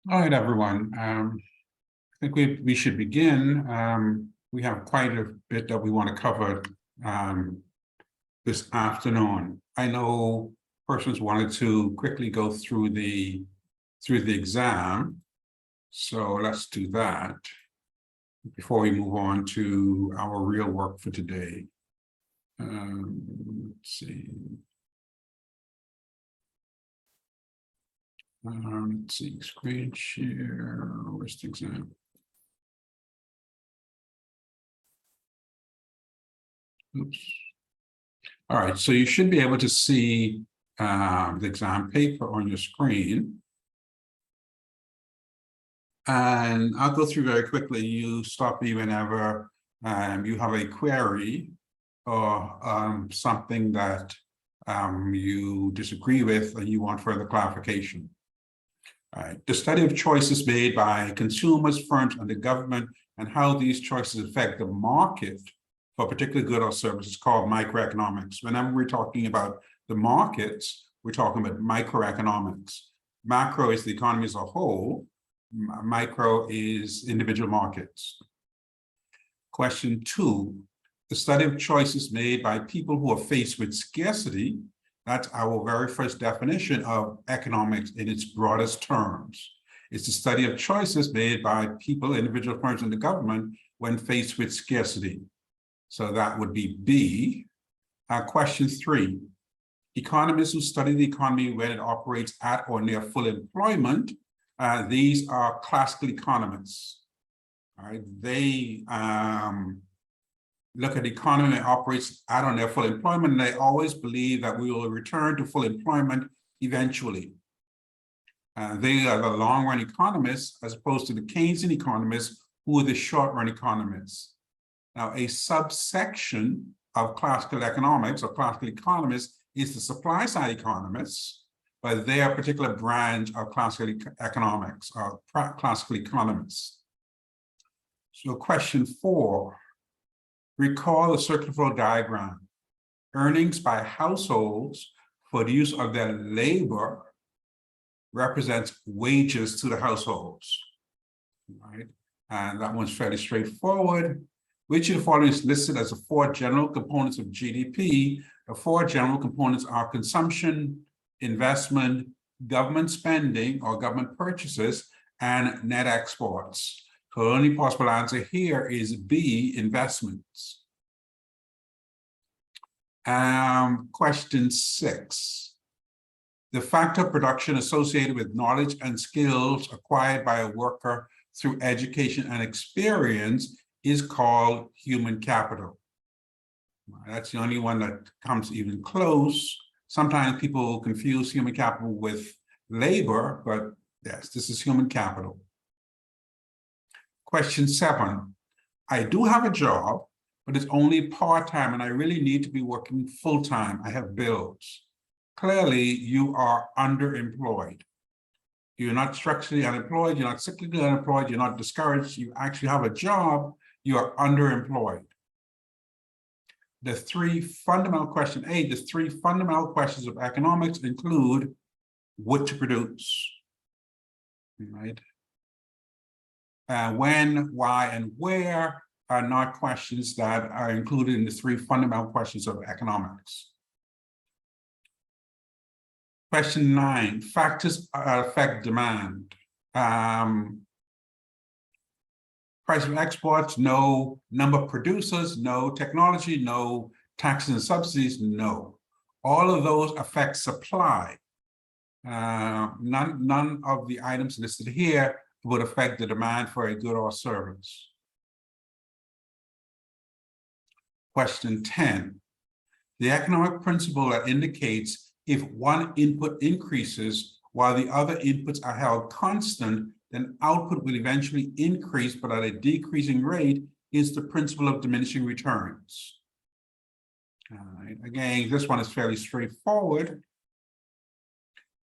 All right, everyone. I think we should begin. We have quite a bit that we want to cover this afternoon. I know persons wanted to quickly go through the exam, so let's do that before we move on to our real work for today. Let's see. Let's see, screen share, where's the exam? Oops. All right, so you should be able to see the exam paper on your screen. And I'll go through very quickly. You stop me whenever you have a query or something that you disagree with and you want further clarification. All right. The study of choices made by consumers, firms, and the government, and how these choices affect the market for a particular good or service is called microeconomics. Whenever we're talking about the markets, we're talking about microeconomics. Macro is the economy as a whole. Micro is individual markets. Question 2, the study of choices made by people who are faced with scarcity. That's our very first definition of economics in its broadest terms. It's the study of choices made by people, individual firms, and the government when faced with scarcity. So that would be B. Question 3, economists who study the economy when it operates at or near full employment. These are classical economists. All right, they look at the economy that operates at or near full employment, and they always believe that we will return to full employment eventually. They are the long-run economists as opposed to the Keynesian economists, who are the short-run economists. Now, a subsection of classical economics or classical economists is the supply-side economists, but they are a particular branch of classical economics or classical economists. So question 4, recall the circular flow diagram. Earnings by households for the use of their labor represents wages to the households, right? And that one's fairly straightforward. Which of the following is listed as the 4 general components of GDP? The 4 general components are consumption, investment, government spending or government purchases, and net exports. So the only possible answer here is B, investments. Question 6. The factor of production associated with knowledge and skills acquired by a worker through education and experience is called human capital. That's the only one that comes even close. Sometimes people confuse human capital with labor, but yes, this is human capital. Question 7, I do have a job, but it's only part-time and I really need to be working full-time. I have bills. Clearly, you are underemployed. You're not structurally unemployed, you're not cyclically unemployed, you're not discouraged, you actually have a job, you are underemployed. The 3 fundamental questions, the 3 fundamental questions of economics include what to produce, right? When, why, and where are not questions that are included in the 3 fundamental questions of economics. Question 9, factors affect demand. Price of exports, no. Number of producers, no. Technology, no. Taxes and subsidies, no. All of those affect supply. None of the items listed here would affect the demand for a good or service. Question 10, the economic principle that indicates if one input increases while the other inputs are held constant, then output will eventually increase, but at a decreasing rate, is the principle of diminishing returns. All right. Again, this one is fairly straightforward.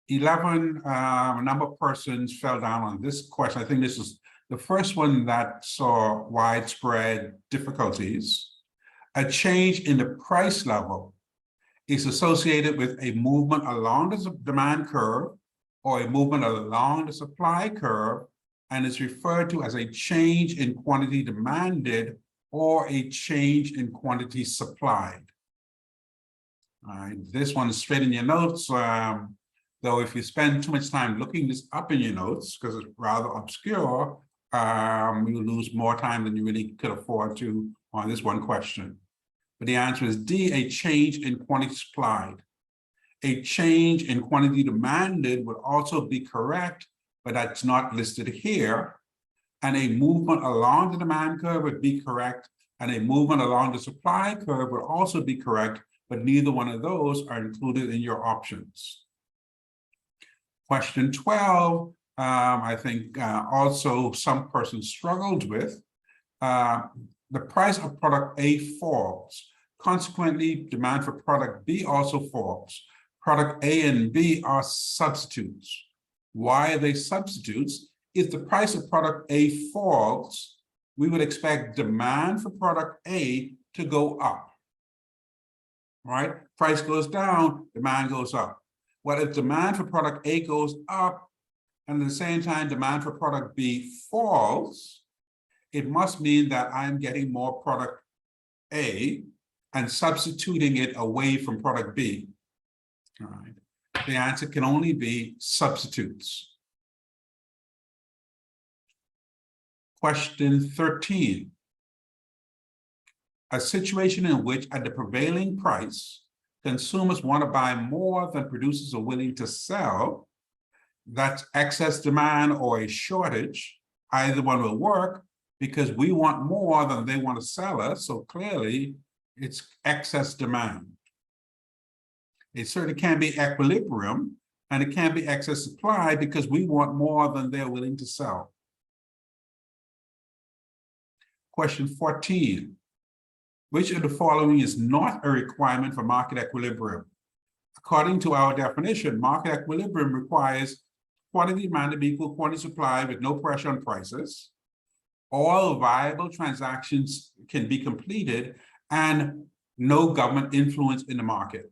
11, a number of persons fell down on this question. I think this is the first one that saw widespread difficulties. A change in the price level is associated with a movement along the demand curve or a movement along the supply curve and is referred to as a change in quantity demanded or a change in quantity supplied. All right, this one is straight in your notes, though if you spend too much time looking this up in your notes, because it's rather obscure, you lose more time than you really could afford to on this one question. But the answer is D, a change in quantity supplied. A change in quantity demanded would also be correct, but that's not listed here. And a movement along the demand curve would be correct, and a movement along the supply curve would also be correct, but neither one of those are included in your options. Question 12, I think also some person struggled with. The price of product A falls. Consequently, demand for product B also falls. Product A and B are substitutes. Why are they substitutes? If the price of product A falls, we would expect demand for product A to go up. Right? Price goes down, demand goes up. Well, if demand for product A goes up, and at the same time demand for product B falls, it must mean that I'm getting more product A and substituting it away from product B. All right. The answer can only be substitutes. Question 13. A situation in which at the prevailing price, consumers want to buy more than producers are willing to sell, that's excess demand or a shortage. Either one will work because we want more than they want to sell us, so clearly it's excess demand. It certainly can be equilibrium, and it can be excess supply because we want more than they're willing to sell. Question 14. Which of the following is not a requirement for market equilibrium? According to our definition, market equilibrium requires quantity demand to be equal quantity supply with no pressure on prices. All viable transactions can be completed and no government influence in the market.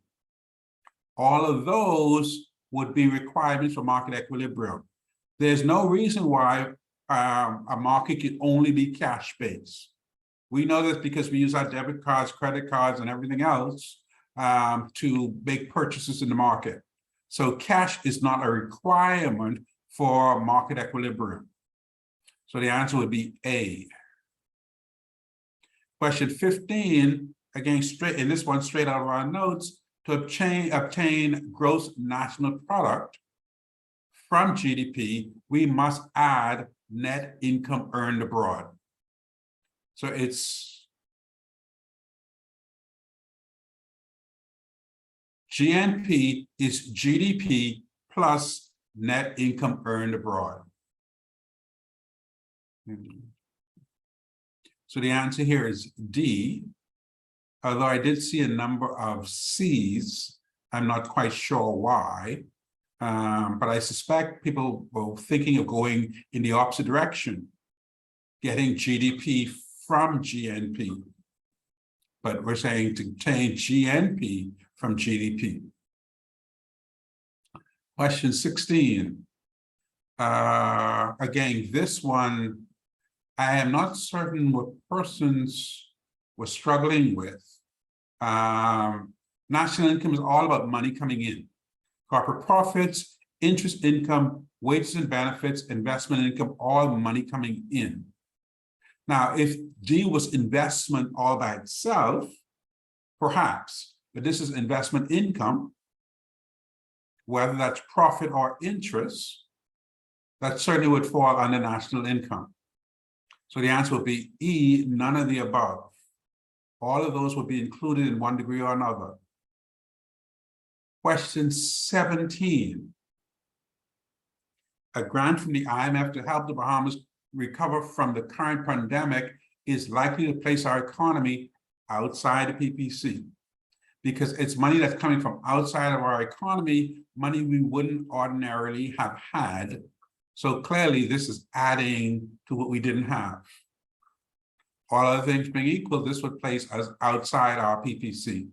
All of those would be requirements for market equilibrium. There's no reason why a market can only be cash-based. We know this because we use our debit cards, credit cards, and everything else to make purchases in the market. So cash is not a requirement for market equilibrium. So the answer would be A. Question 15, again, straight in this one, straight out of our notes, to obtain gross national product from GDP, we must add net income earned abroad. So it's GNP is GDP plus net income earned abroad. So the answer here is D. Although I did see a number of C's, I'm not quite sure why, but I suspect people were thinking of going in the opposite direction, getting GDP from GNP, but we're saying to obtain GNP from GDP. Question 16. Again, this one, I am not certain what persons were struggling with. National income is all about money coming in. Corporate profits, interest income, wages and benefits, investment income, all money coming in. Now, if D was investment all by itself, perhaps, but this is investment income, whether that's profit or interest, that certainly would fall under national income. So the answer would be E, none of the above. All of those would be included in one degree or another. Question 17. A grant from the IMF to help the Bahamas recover from the current pandemic is likely to place our economy outside the PPC because it's money that's coming from outside of our economy, money we wouldn't ordinarily have had. So clearly this is adding to what we didn't have. All other things being equal, this would place us outside our PPC.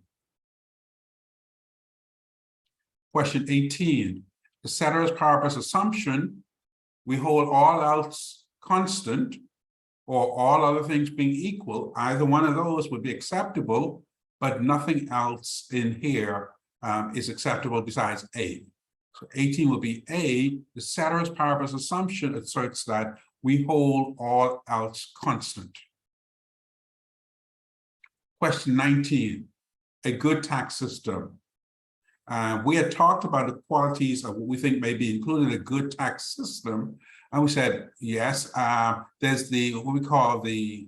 Question 18. the ceteris paribus assumption, we hold all else constant, or all other things being equal, either one of those would be acceptable, but nothing else in here is acceptable besides A. So 18 will be A. The ceteris paribus assumption asserts that we hold all else constant. Question 19, a good tax system. We had talked about the qualities of what we think may be included in a good tax system. And we said, yes, there's what we call the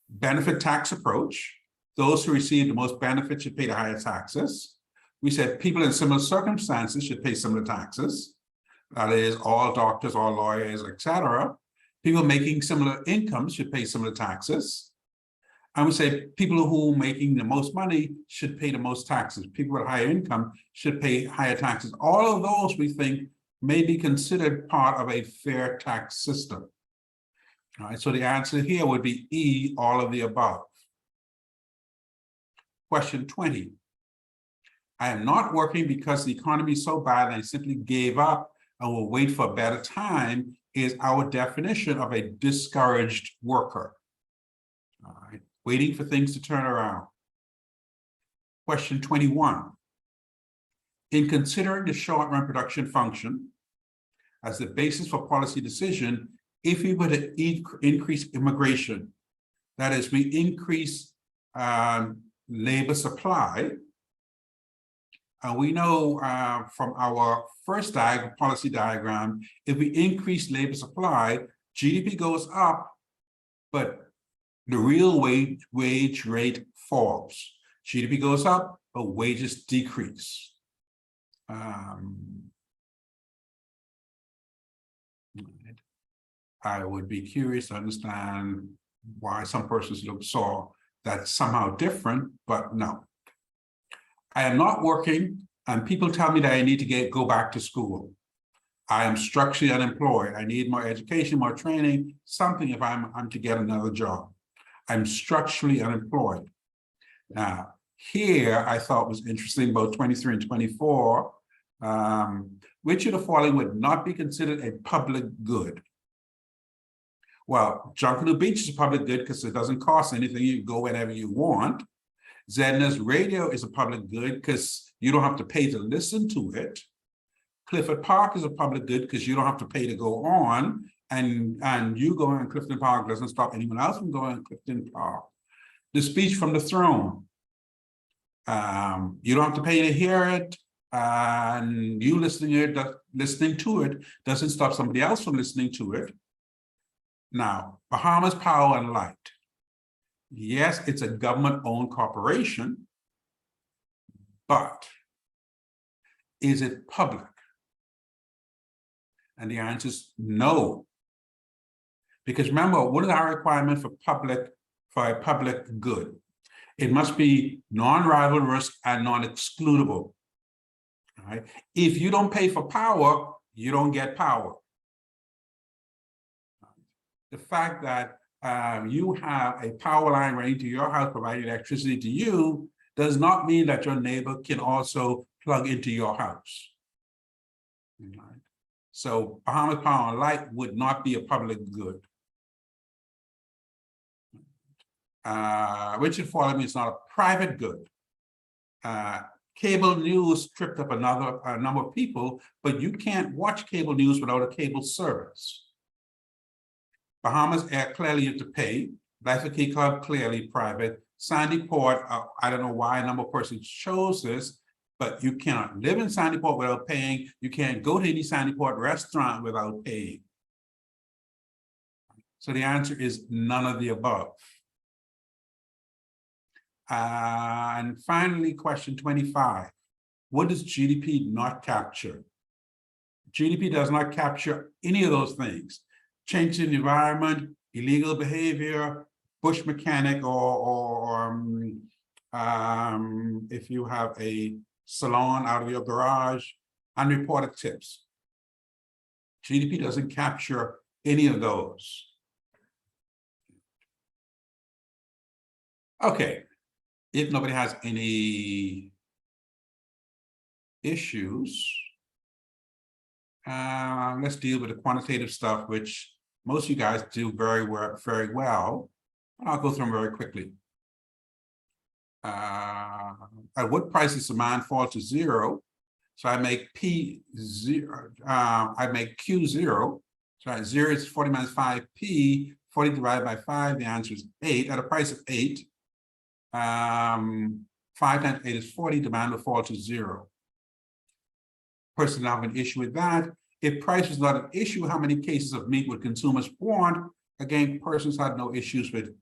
benefit tax approach. Those who receive the most benefit should pay the higher taxes. We said people in similar circumstances should pay similar taxes. That is, all doctors, all lawyers, etc. People making similar incomes should pay similar taxes. And we say people who are making the most money should pay the most taxes. People with higher income should pay higher taxes. All of those we think may be considered part of a fair tax system. All right, so the answer here would be E, all of the above. Question 20. I am not working because the economy is so bad and I simply gave up and will wait for a better time is our definition of a discouraged worker. All right. Waiting for things to turn around. Question 21. In considering the short-run production function as the basis for policy decision, if we were to increase immigration, that is, we increase labor supply, we know from our first policy diagram, if we increase labor supply, GDP goes up, but the real wage rate falls. GDP goes up, but wages decrease. I would be curious to understand why some persons saw that somehow different, but no. I am not working, and people tell me that I need to go back to school. I am structurally unemployed. I need more education, more training, something if I'm to get another job. I'm structurally unemployed. Now, here I thought was interesting, about 23 and 24, which of the following would not be considered a public good? Well, Junkanoo Beach is a public good because it doesn't cost anything. You can go whenever you want. Zedna's radio is a public good because you don't have to pay to listen to it. Clifford Park is a public good because you don't have to pay to go on. And you going on Clifton Park doesn't stop anyone else from going on Clifton Park. The speech from the throne. You don't have to pay to hear it. And you listening to it doesn't stop somebody else from listening to it. Now, Bahamas Power and Light. Yes, it's a government-owned corporation, but is it public? And the answer is no. Because remember, what is our requirement for a public good? It must be non-rival risk and non-excludable. All right. If you don't pay for power, you don't get power. The fact that you have a power line running to your house providing electricity to you does not mean that your neighbor can also plug into your house. Right. So Bahamas Power and Light would not be a public good. Richard Foreman is not a private good. Cable news tripped up a number of people, but you can't watch cable news without a cable service. Bahamas Air, clearly you have to pay. Life of Key Club, clearly private. Sandy Port, I don't know why a number of persons chose this, but you cannot live in Sandy Port without paying. You can't go to any Sandy Port restaurant without paying. So the answer is none of the above. And finally, question 25. What does GDP not capture? GDP does not capture any of those things. Change in the environment, illegal behavior, bush mechanic, or if you have a salon out of your garage, unreported tips. GDP doesn't capture any of those. Okay, if nobody has any issues, let's deal with the quantitative stuff, which most of you guys do very well. And I'll go through them very quickly. At what price does demand fall to 0? So I make P 0, I make Q 0. So 0 is 40 minus 5P, 40 divided by 5, the answer is 8. At a price of 8, 5 times 8 is 40, demand will fall to 0. Person have an issue with that. If price was not an issue, how many cases of meat would consumers want? Again, persons had no issues with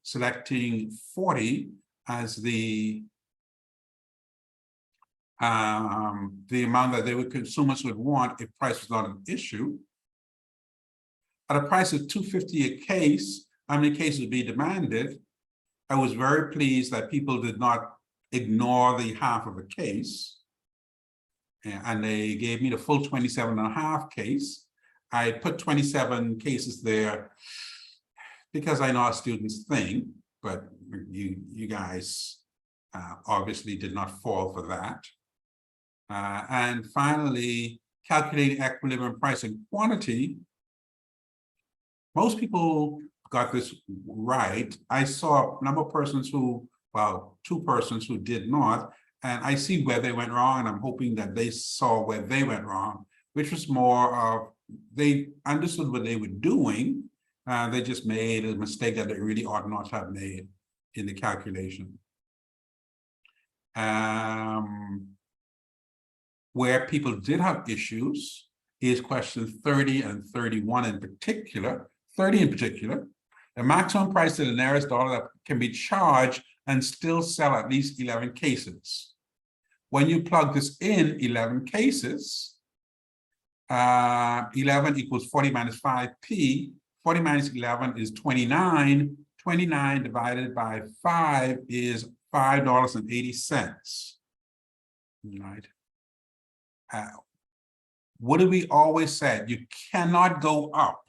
selecting 40 as the amount that consumers would want if price was not an issue. At a price of $2.50 a case, how many cases would be demanded? I was very pleased that people did not ignore the half of a case, and they gave me the full 27.5 case. I put 27 cases there because I know how students think, but you guys obviously did not fall for that. And finally, calculating equilibrium price and quantity. Most people got this right. I saw a number of persons who, well, 2 persons who did not, and I see where they went wrong, and I'm hoping that they saw where they went wrong, which was more of, they understood what they were doing, they just made a mistake that they really ought not to have made in the calculation. Where people did have issues is question 30 and 31 in particular. 30 in particular, the maximum price of the nearest dollar that can be charged and still sell at least 11 cases. When you plug this in, 11 cases, 11 equals 40 minus 5P, 40 minus 11 is 29, 29 divided by 5 is $5.80, right? What do we always say? You cannot go up.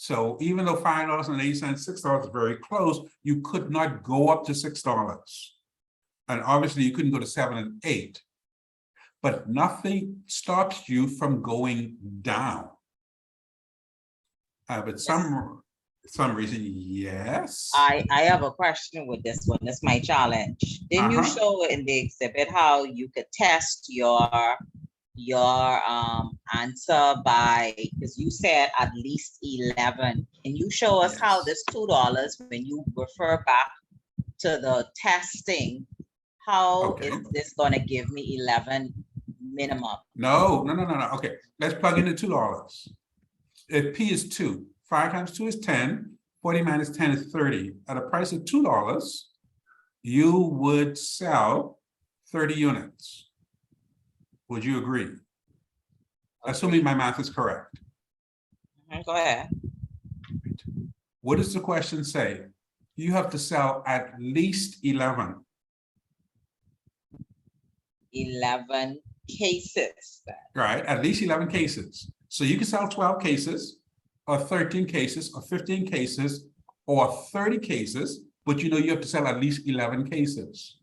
So even though $5.80, $6 is very close, you could not go up to $6. And obviously you couldn't go to 7 and 8. But nothing stops you from going down. But some reason, yes. I have a question with this one. That's my challenge. Didn't you show in the exhibit how you could test your answer by, because you said at least 11. Can you show us how this $2, when you refer back to the testing, how is this going to give me 11 minimum? No. Okay, let's plug in the $2. If P is 2, 5 times 2 is 10, 40 minus 10 is 30. At a price of $2, you would sell 30 units. Would you agree? Okay. Assuming my math is correct. Go ahead. What does the question say? You have to sell at least 11. 11 cases. Right, at least 11 cases. So you can sell 12 cases, or 13 cases, or 15 cases, or 30 cases, but you know you have to sell at least 11 cases.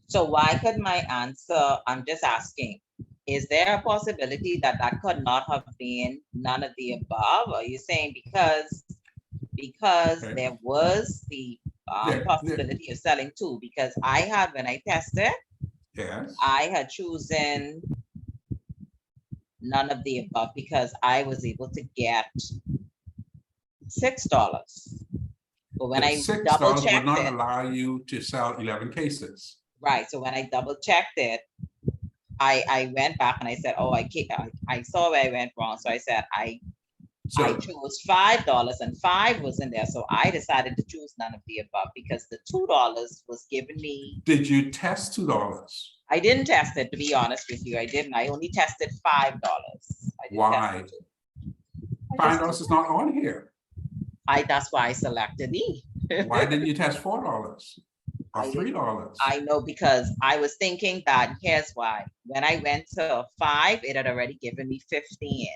So why could my answer, I'm just asking, is there a possibility that that could not have been none of the above? Are you saying because there was the possibility of selling 2? Because I had, when I tested, I had chosen none of the above because I was able to get $6. But when I double checked would not allow you to sell 11 cases. Right. So when I double checked it, I went back and I said, oh, I saw where I went wrong. So I said, I chose $5 and 5 was in there. So I decided to choose none of the above because the $2 was given me. Did you test $2? I didn't test it, to be honest with you. I didn't. I only tested $5. Why? $5 is not on here. That's why I selected E. Why didn't you test $4 or $3? I know, because I was thinking that, here's why. When I went to 5, it had already given me 15.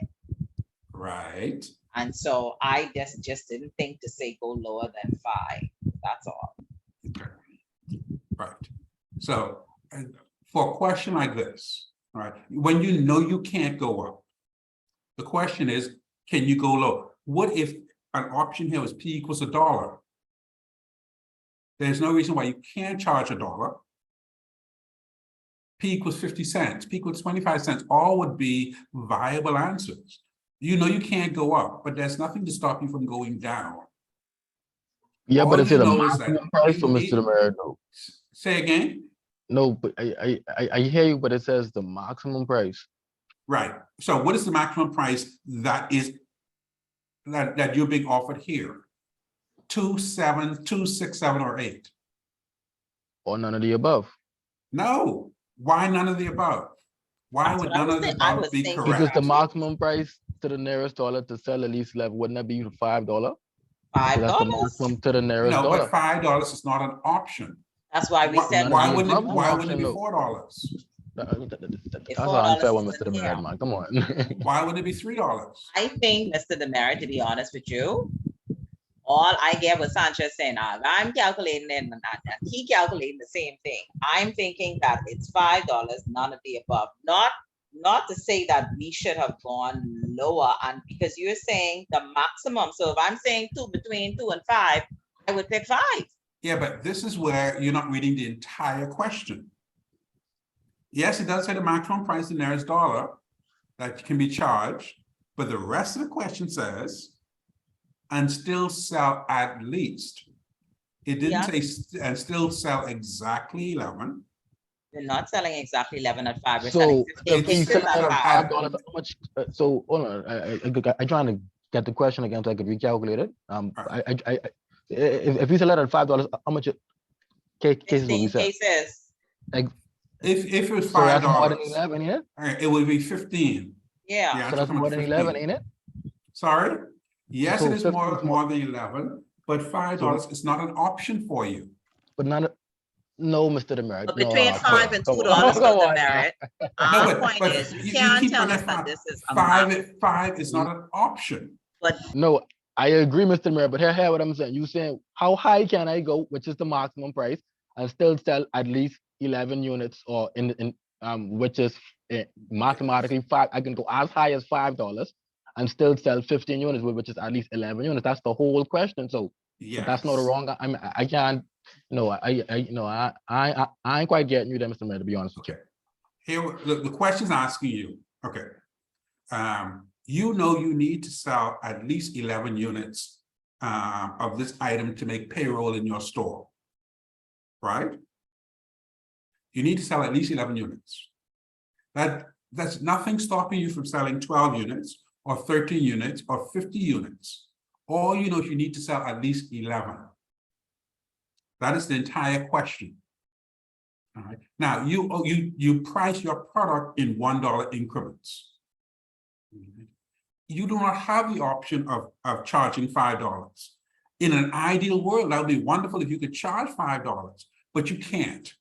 Right. And so I just didn't think to say go lower than 5. That's all. Okay. Right. So for a question like this, right? When you know you can't go up, the question is, can you go low? What if an option here was P equals $1? There's no reason why you can't charge $1. P equals 50 cents, P equals 25 cents, all would be viable answers. You know you can't go up, but there's nothing to stop you from going down. Yeah, All but it's you a know is that maximum price for you Mr. need- America. Say again? No, but I hear you, but it says the maximum price. Right. So what is the maximum price that you're being offered here? 2, 7, 2, 6, 7, or 8? Or none of the above. No. Why none of the above? Why That's would what I none was of the saying. I above was be thinking- correct? Because the maximum price to the nearest dollar to sell at least level, wouldn't that be $5? That's the $5. maximum to the nearest No, dollar. but $5 is not an option. That's why we said. Why the wouldn't it, above why option, wouldn't it be though. $4? That's an $4 unfair one, isn't Mr. here. Demerit, man. Come on. Why wouldn't it be $3? I think, Mr. Demerit, to be honest with you, all I get was Sanchez saying, I'm calculating it, and he calculating the same thing. I'm thinking that it's $5, none of the above. Not to say that we should have gone lower, and because you're saying the maximum. So if I'm saying between 2 and 5, I would pick 5. Yeah, but this is where you're not reading the entire question. Yes, it does say the maximum price in nearest dollar that can be charged, but the rest of the question says, and still sell at least. It didn't Yeah. say and still sell exactly 11. We're not selling exactly 11 at 5. We're So selling if 15 you cases sell at at 5. $5, how much? So hold on, I'm trying to get the question again so I could recalculate it. If you sell it at $5, how much cases will we 15 sell? cases. Like, If it was so that's more than $5, 11, yeah. it would be 15. Yeah. Yeah, So that's more than 11, ain't it? Sorry? Yes, So it is 15 more, is more- more than 11, but $5 is not an option for you. But no, Mr. Demerit. But No, between come $5 on, and come on. $2 Come for on the now. merit. No, Our point is, you can't keep tell bringing us that this is a five is not an option. but No, I agree, Mr. Demerit, but hear what I'm saying. You saying how high can I go, which is the maximum price, and still sell at least 11 units, or which is mathematically 5. I can go as high as $5 and still sell 15 units, which is at least 11 units. That's the whole question. So Yes. that's not a wrong. I can't. No, I ain't quite getting you there, Mr. Demerit, to be honest with you. Okay. Here, the question's asking you, okay. You know you need to sell at least 11 units of this item to make payroll in your store, right? You need to sell at least 11 units. That's nothing stopping you from selling 12 units or 13 units or 50 units. All you know is you need to sell at least 11. That is the entire question. All right. Now you price your product in $1 increments. You do not have the option of charging $5. In an ideal world, that would be wonderful if you could charge $5, but you can't.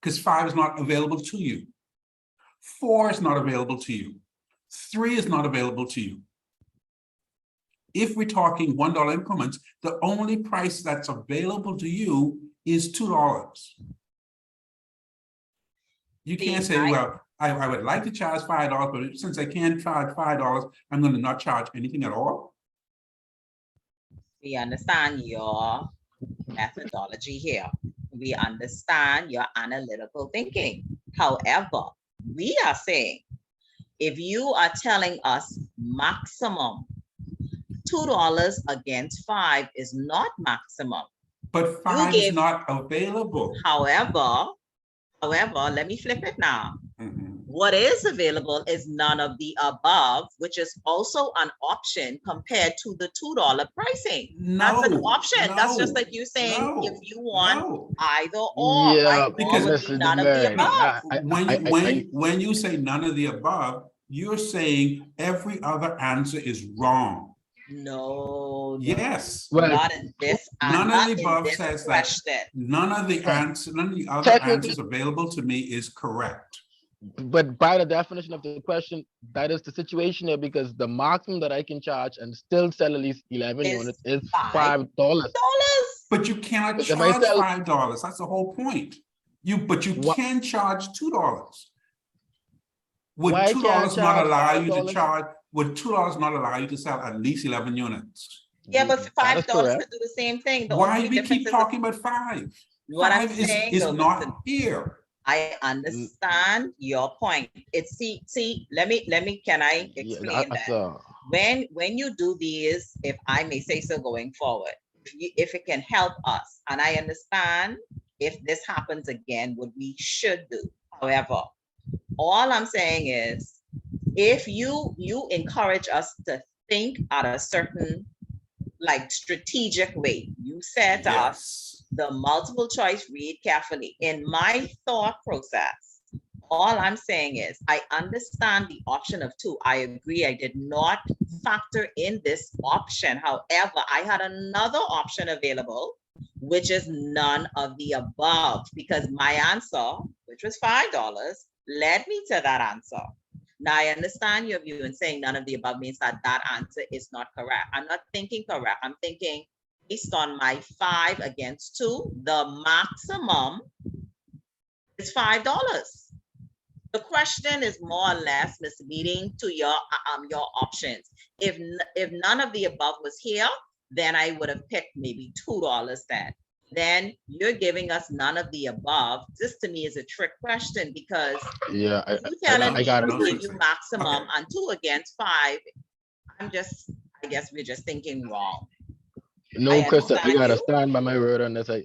Because 5 is not available to you. 4 is not available to you. 3 is not available to you. If we're talking $1 increments, the only price that's available to you is $2. You can't say, well, I would like to charge $5, but since I can't charge $5, I'm going to not charge anything at all. we understand your methodology here. We understand your analytical thinking. However, we are saying, if you are telling us maximum $2 against 5 is not maximum. But 5 is not available. However, let me flip it now. What is available is none of the above, which is also an option compared to the $2 pricing. That's an option. That's just like you saying if you want either or. Yeah, right? because Or would be none of the above. When you say none of the above, you're saying every other answer is wrong. No. Yes. Well, Not in this. None not of the in above this says question. that none of the other Technically- answers available to me is correct. But by the definition of the question, that is the situation here, because the maximum that I can charge and still sell at least 11 Is units is $5. $5. Dollars. But you cannot If I charge sell- $5. That's the whole point. But you Wha- can charge $2. Would Why $2 can't not charge allow you to $5? charge? Would $2 not allow you to sell at least 11 units? Yeah, but That is $5 correct. could do the same thing. The Why only we difference keep is talking about 5? what I'm 5 saying. is though, not Mr. here. I understand your point. It's let me can I Yeah, explain that's that? When you do these, if I may say so going forward, if it can help us, and I understand if this happens again, what we should do. However, all I'm saying is if you encourage us to think at a certain like strategic way, you said to us the multiple choice, read carefully. In my thought process, all I'm saying is I understand the option of 2. I agree. I did not factor in this option. However, I had another option available, which is none of the above, because my answer, which was $5, led me to that answer. Now, I understand your view in saying none of the above means that that answer is not correct. I'm not thinking correct. I'm thinking based on my 5 against 2, the maximum is $5. The question is more or less misleading to your options. If none of the above was here, then I would have picked maybe $2 then you're giving us none of the above. This to me is a trick question because yeah, you telling me got to it. give you maximum and 2 against 5. I guess we're just thinking wrong. No, Krista, I understand gotta you. stand by my word on this. I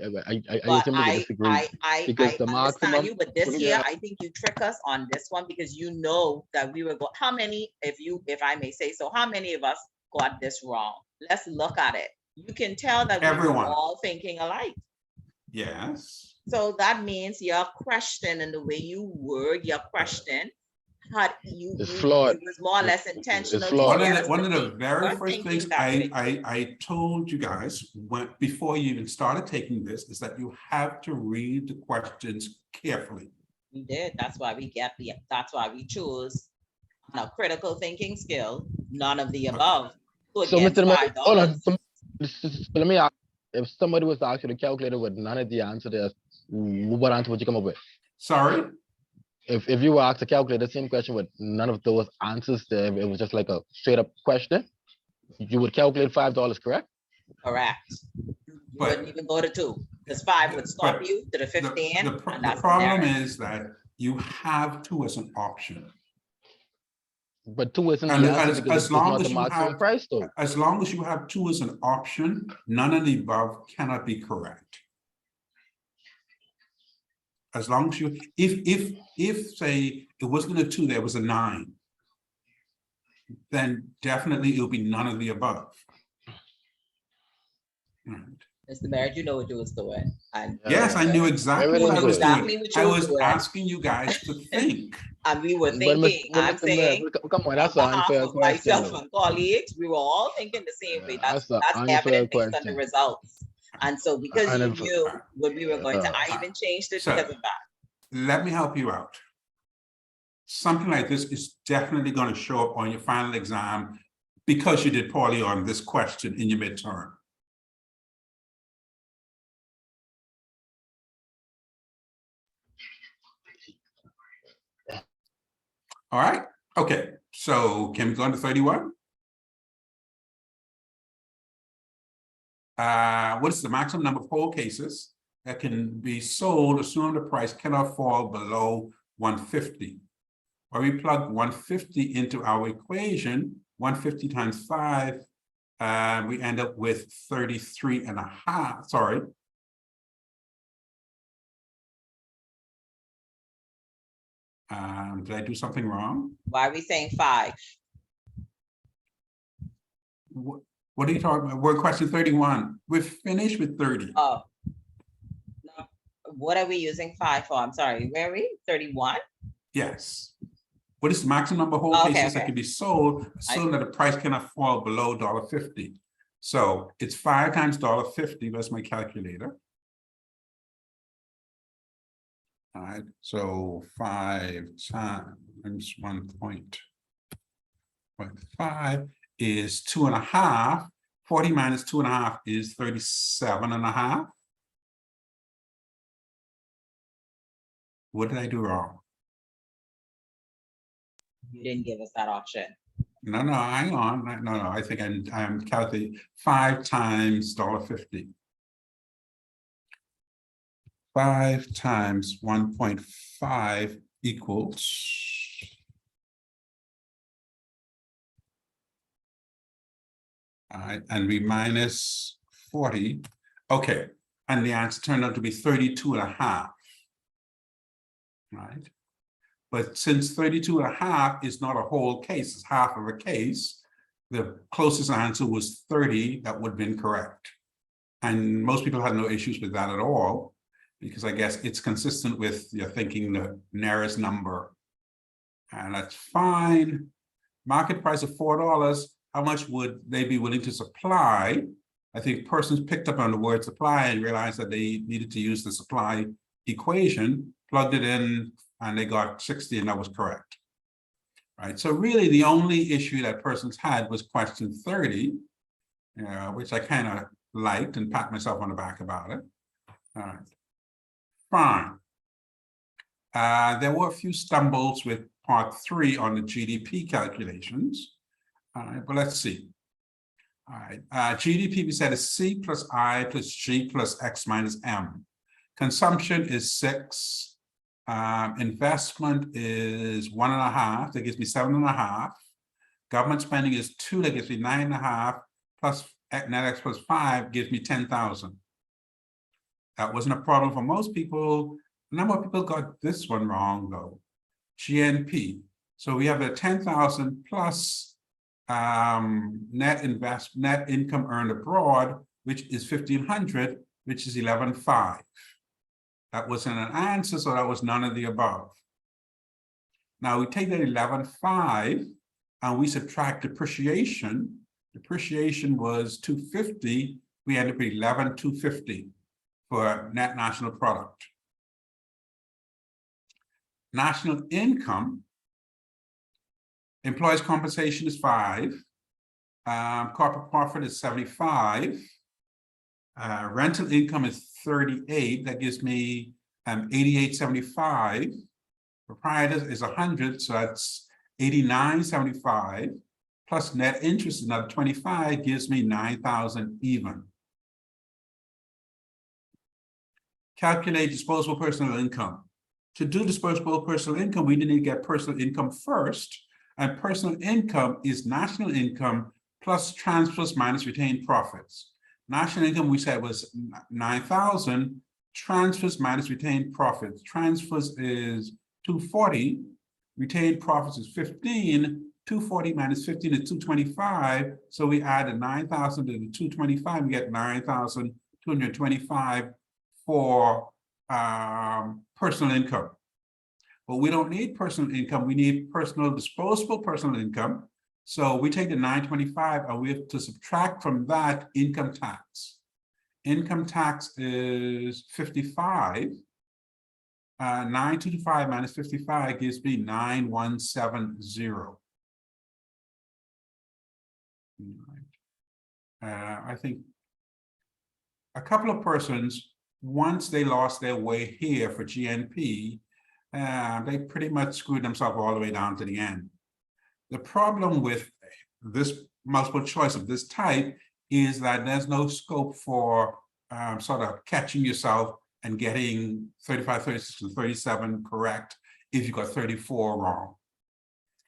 But simply disagree. Because the understand maximum you, but this year I think you trick us on this one because you know that we were going. How many, if I may say so, how many of us got this wrong? Let's look at it. You can tell that we were Everyone. all thinking alike. Yes. So that means your question and the way you word your question had It's flawed. it was more or less intentional. It's flawed. One of the very first thinking things that way. I told you guys before you even started taking this is that you have to read the questions carefully. We did. That's why that's why we chose a critical thinking skill, none of the above. So, Mr. Mayor, hold on. So let me ask, if somebody was to ask you to calculate it with none of the answer there, what answer would you come up with? Sorry? If you were asked to calculate the same question with none of those answers there, it was just like a straight up question, you would calculate $5, correct? Correct. You But- wouldn't even go to 2 because 5 would stop you to the 15. The problem is that you have 2 as an option. But 2 isn't And the answer because it's not the you maximum have, price though. as long as you have 2 as an option, none of the above cannot be correct. As long as you, if say it wasn't a 2, there was a 9, then definitely it'll be none of the above. Right. Mr. Merritt, you know what you was doing. And Yes, I knew exactly what I was exactly doing. what you I were was doing. asking you guys to think. And we were But thinking, I'm Mr. Mayor, saying, come on, that's an on behalf unfair of question. myself though. and colleagues, we were all thinking the same way. That's That's an unfair evident based on the question. results. And so because you Unfair. knew what we were going to, I even changed it So- because of that. Let me help you out. Something like this is definitely going to show up on your final exam because you did poorly on this question in your midterm. All right, okay, so can we go on to 31? What is the maximum number of whole cases that can be sold, assuming the price cannot fall below 150? Where we plug 150 into our equation, 150 times 5, we end up with 33.5, sorry. Did I do something wrong? Why are we saying 5? What are you talking about? We're question 31. We're finished with 30. Oh. No. What are we using 5 for? I'm sorry, where are we? 31? Yes. What is the maximum number of whole Okay, cases that okay. can be sold, assuming that the price cannot fall below $1.50? So it's 5 times $1.50. That's my calculator. All right, so 5 times 1.5 is 2.5. 40 minus 2.5 is 37.5. What did I do wrong? You didn't give us that option. No, hang on. No, I think I'm calculating 5 times $1.50. 5 times 1.5 equals and we minus 40. Okay, and the answer turned out to be 32.5. Right? But since 32.5 is not a whole case, it's half of a case, the closest answer was 30. That would have been correct. And most people had no issues with that at all, because I guess it's consistent with your thinking the nearest number. And that's fine. Market price of $4. How much would they be willing to supply? I think persons picked up on the word supply and realized that they needed to use the supply equation, plugged it in, and they got 60, and that was correct. Right. So really the only issue that persons had was question 30, which I kind of liked and pat myself on the back about it. All right. Fine. There were a few stumbles with part 3 on the GDP calculations. All right, but let's see. All right, GDP we said is C plus I plus G plus X minus M. Consumption is 6. Investment is 1.5. That gives me 7.5. Government spending is 2. That gives me 9.5. Plus net X plus 5 gives me 10,000. That wasn't a problem for most people. A number of people got this one wrong though. GNP. So we have a 10,000 plus net income earned abroad, which is 1,500, which is 11.5. That wasn't an answer, so that was none of the above. Now we take that 11.5 and we subtract depreciation. Depreciation was 250. We end up with 11,250 for net national product. National income, employees' compensation is 5. Corporate profit is 75. Rental income is 38. That gives me 88.75. Proprietors is 100, so that's 89.75. Plus net interest, another 25, gives me 9,000 even. Calculate disposable personal income. To do disposable personal income, we need to get personal income first. And personal income is national income plus transfers minus retained profits. National income, we said, was 9,000. Transfers minus retained profits. Transfers is 240. Retained profits is 15. 240 minus 15 is 225. So we add the 9,000 to the 225. We get 9,225 for personal income. But we don't need personal income. We need personal disposable personal income. So we take the 925 and we have to subtract from that income tax. Income tax is 55. 925 minus 55 gives me 9,170. I think a couple of persons, once they lost their way here for GNP, they pretty much screwed themselves all the way down to the end. The problem with this multiple choice of this type is that there's no scope for sort of catching yourself and getting 35, 36, and 37 correct if you got 34 wrong.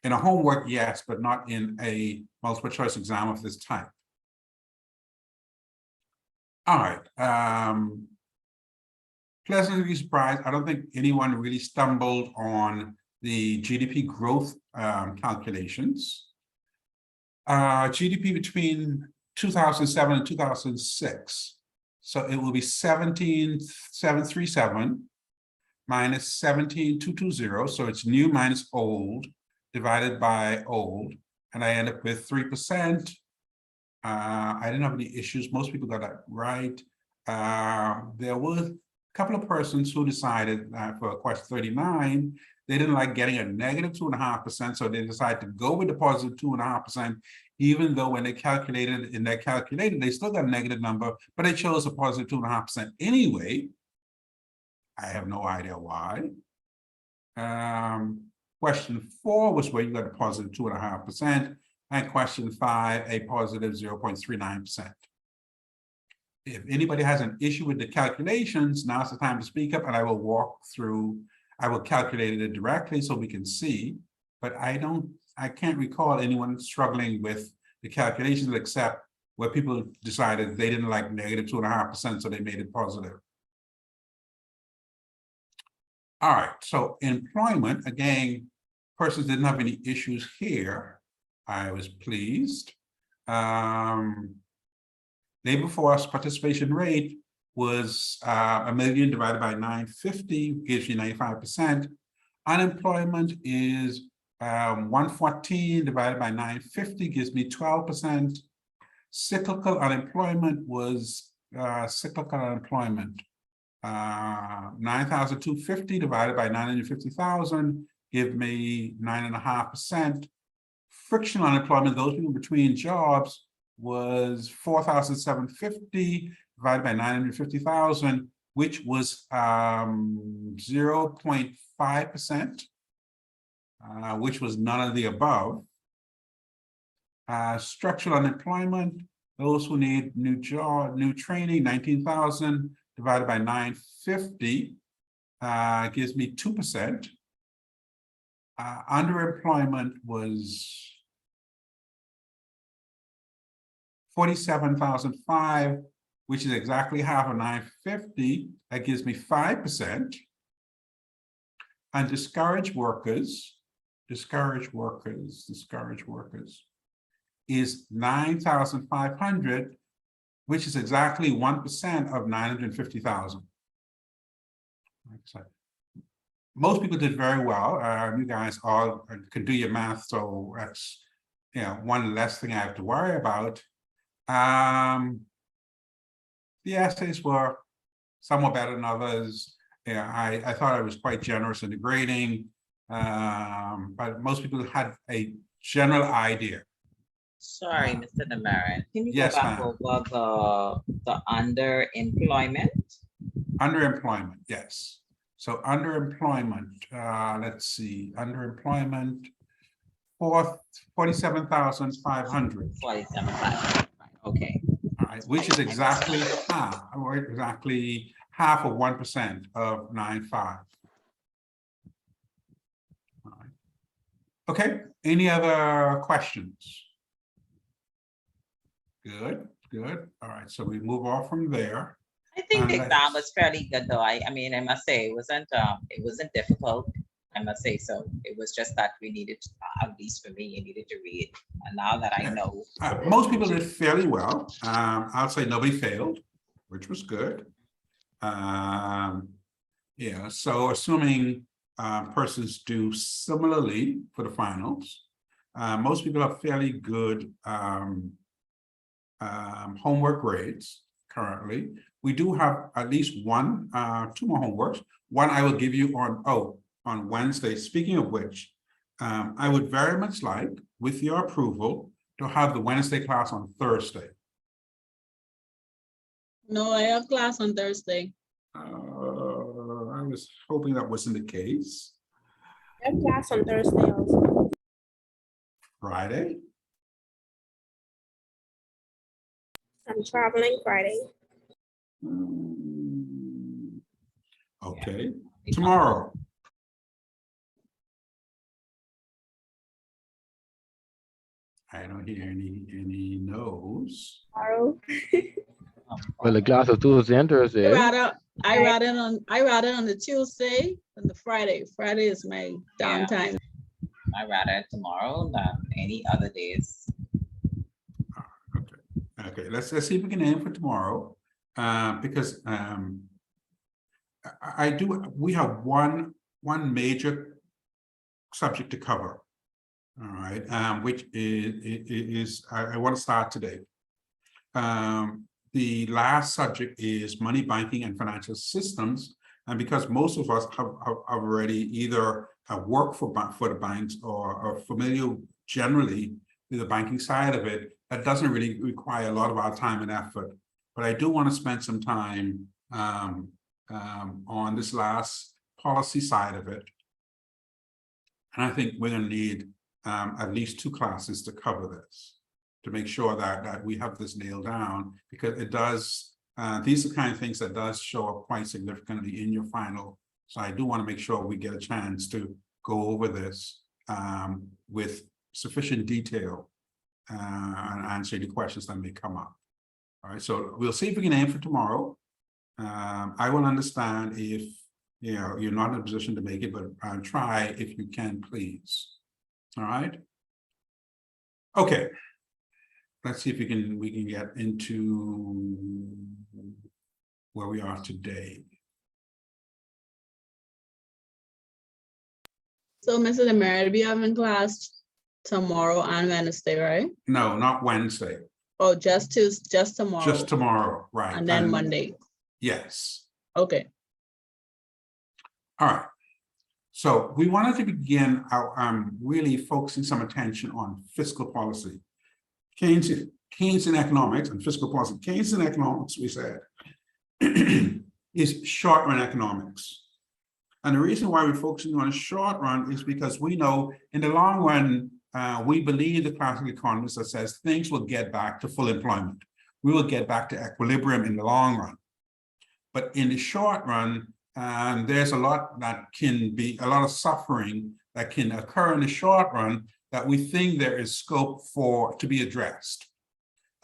In a homework, yes, but not in a multiple choice exam of this type. All right. Pleasantly surprised. I don't think anyone really stumbled on the GDP growth calculations. GDP between 2007 and 2006. So it will be 17,737 minus 17,220. So it's new minus old divided by old. And I end up with 3%. I didn't have any issues. Most people got that right. There were a couple of persons who decided that for question 39, they didn't like getting a negative 2.5%, so they decided to go with the positive 2.5%, even though when they calculated in their calculator, they still got a negative number, but they chose a positive 2.5% anyway. I have no idea why. Question 4 was where you got a positive 2.5%, and question 5, a positive 0.39%. If anybody has an issue with the calculations, now's the time to speak up, and I will walk through. I will calculate it directly so we can see, but I can't recall anyone struggling with the calculations except where people decided they didn't like negative 2.5%, so they made it positive. All right, so employment, again, persons didn't have any issues here. I was pleased. Labor force participation rate was 1 million divided by 950 gives you 95%. Unemployment is 114 divided by 950 gives me 12%. Cyclical unemployment was 9,250 divided by 950,000 give me 9.5%. Frictional unemployment, those people between jobs, was 4,750 divided by 950,000, which was 0.5%, which was none of the above. Structural unemployment, those who need new job, new training, 19,000 divided by 950 gives me 2%. Underemployment was 47,005, which is exactly half of 950. That gives me 5%. And discouraged workers is 9,500, which is exactly 1% of 950,000. Most people did very well. You guys all can do your math, so that's one less thing I have to worry about. The essays were somewhat better than others. I thought I was quite generous in the grading, but most people had a general idea. Sorry, Mr. Damarin, can you Yes, go back over the underemployment? Underemployment, yes. So underemployment, let's see, underemployment, 47,500. 47,500, okay. All right, which is exactly half, or exactly half of 1% of 9.5. All right. Okay, any other questions? Good. All right, so we move on from there. I think the exam was fairly good, though. I mean, I must say it wasn't difficult. I must say so. It was just that we needed, at least for me, you needed to read. And now that I know, most people did fairly well. I'll say nobody failed, which was good. Yeah. So assuming persons do similarly for the finals, most people have fairly good homework grades currently. We do have at least two more homeworks. One I will give you on Wednesday. Speaking of which, I would very much like, with your approval, to have the Wednesday class on Thursday. No, I have class on Thursday. I was hoping that wasn't the case. I have class on Thursday also. Friday? I'm traveling Friday. Okay. Tomorrow. I don't hear any no's. Tomorrow. Well, the class of Tuesday and Thursday. I read it on the Tuesday and the Friday. Friday is my downtime. I rather tomorrow than any other days. Okay. Let's see if we can aim for tomorrow, because we have one major subject to cover. All right, which is I want to start today. The last subject is money, banking, and financial systems. And because most of us have already either worked for the banks or are familiar generally with the banking side of it, that doesn't really require a lot of our time and effort. But I do want to spend some time on this last policy side of it. And I think we're going to need at least 2 classes to cover this, to make sure that we have this nailed down, because it does, these are the kind of things that does show up quite significantly in your final. So I do want to make sure we get a chance to go over this with sufficient detail and answer the questions that may come up. All right, so we'll see if we can aim for tomorrow. I will understand if you're not in a position to make it, but try if you can, please. All right. Okay. Let's see if we can get into where we are today. So, Mr. Demerit, we have in class tomorrow and Wednesday, right? No, not Wednesday. Oh, just tomorrow. Just tomorrow, right? And then Monday. Yes. Okay. All right. So we wanted to begin our really focusing some attention on fiscal policy. Keynesian economics and fiscal policy. Keynesian economics, we said, is short-run economics. And the reason why we're focusing on short run is because we know in the long run, we believe the classical economist that says things will get back to full employment. We will get back to equilibrium in the long run. But in the short run, there's a lot of suffering that can occur in the short run that we think there is scope for to be addressed.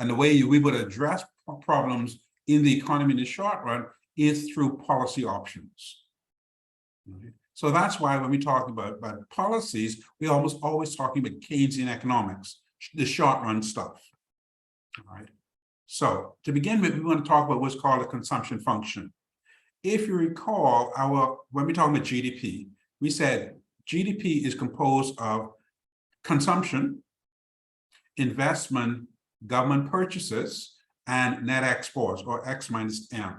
And the way we would address problems in the economy in the short run is through policy options. So that's why when we talk about policies, we're almost always talking about Keynesian economics, the short run stuff. All right. So to begin with, we want to talk about what's called a consumption function. If you recall, when we talk about GDP, we said GDP is composed of consumption, investment, government purchases, and net exports, or X minus M.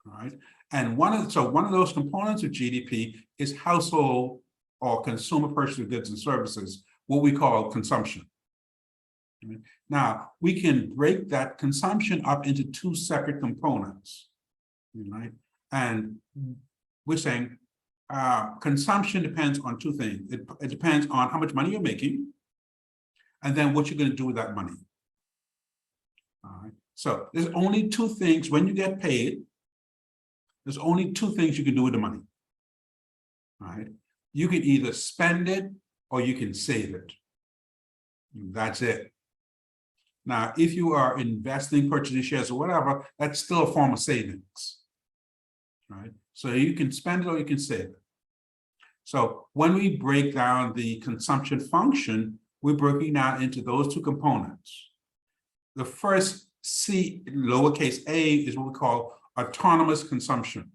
All right. And one of those components of GDP is household or consumer purchase of goods and services, what we call consumption. Right? Now, we can break that consumption up into 2 separate components. Right? And we're saying consumption depends on 2 things. It depends on how much money you're making, and then what you're going to do with that money. All right. So there's only 2 things when you get paid. There's only 2 things you can do with the money. All right. You can either spend it or you can save it. That's it. Now, if you are investing, purchasing shares or whatever, that's still a form of savings. Right. So you can spend it or you can save it. So when we break down the consumption function, we're breaking down into those 2 components. The first C, lowercase a, is what we call autonomous consumption.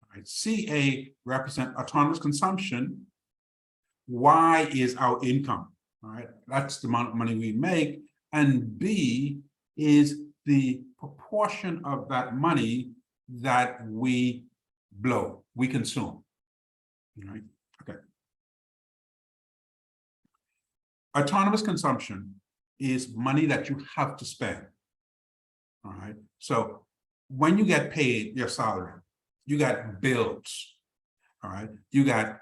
All right. CA represents autonomous consumption. Y is our income. All right, that's the amount of money we make. And B is the proportion of that money that we blow, we consume. All right. Okay. Autonomous consumption is money that you have to spend. All right. So when you get paid your salary, you got bills. All right. You got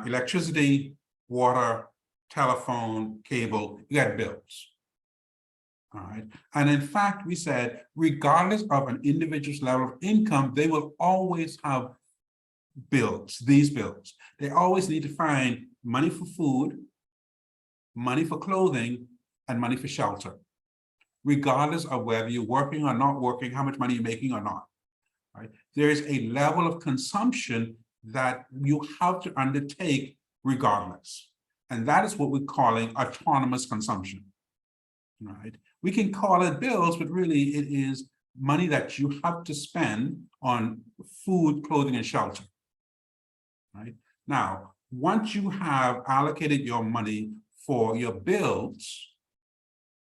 electricity, water, telephone, cable, you got bills. All right. And in fact, we said, regardless of an individual's level of income, they will always have bills, these bills. They always need to find money for food, money for clothing, and money for shelter, regardless of whether you're working or not working, how much money you're making or not. Right? There is a level of consumption that you have to undertake regardless. And that is what we're calling autonomous consumption. Right? We can call it bills, but really it is money that you have to spend on food, clothing, and shelter. Right? Now, once you have allocated your money for your bills,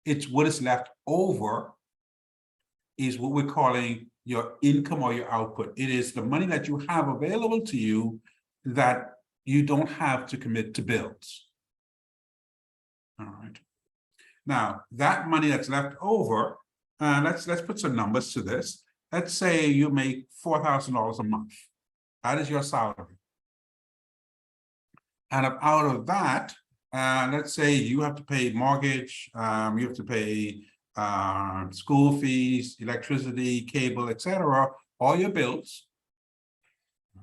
it's what is left over is what we're calling your income or your output. It is the money that you have available to you that you don't have to commit to bills. All right. Now, that money that's left over, let's put some numbers to this. Let's say you make $4,000 a month. That is your salary. And out of that, let's say you have to pay mortgage, you have to pay school fees, electricity, cable, etc., all your bills,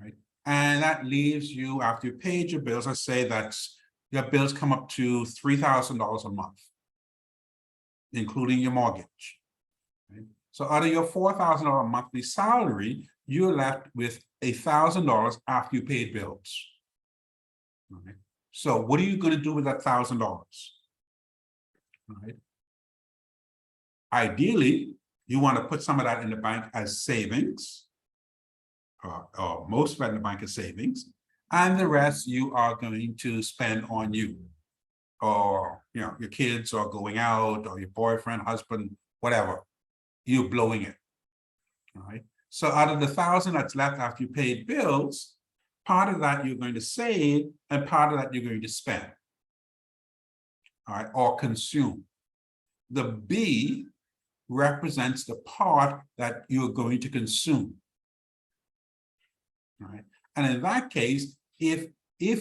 right? And that leaves you, after you paid your bills, let's say that's your bills come up to $3,000 a month, including your mortgage. Right? So out of your $4,000 monthly salary, you're left with $1,000 after you paid bills. Right? So what are you going to do with that $1,000? Right? Ideally, you want to put some of that in the bank as savings, or most of it in the bank as savings, and the rest you are going to spend on you, or your kids, or going out, or your boyfriend, husband, whatever. You're blowing it. All right. So out of the $1,000 that's left after you paid bills, part of that you're going to save, and part of that you're going to spend. All right, or consume. The B represents the part that you're going to consume. All right. And in that case, if the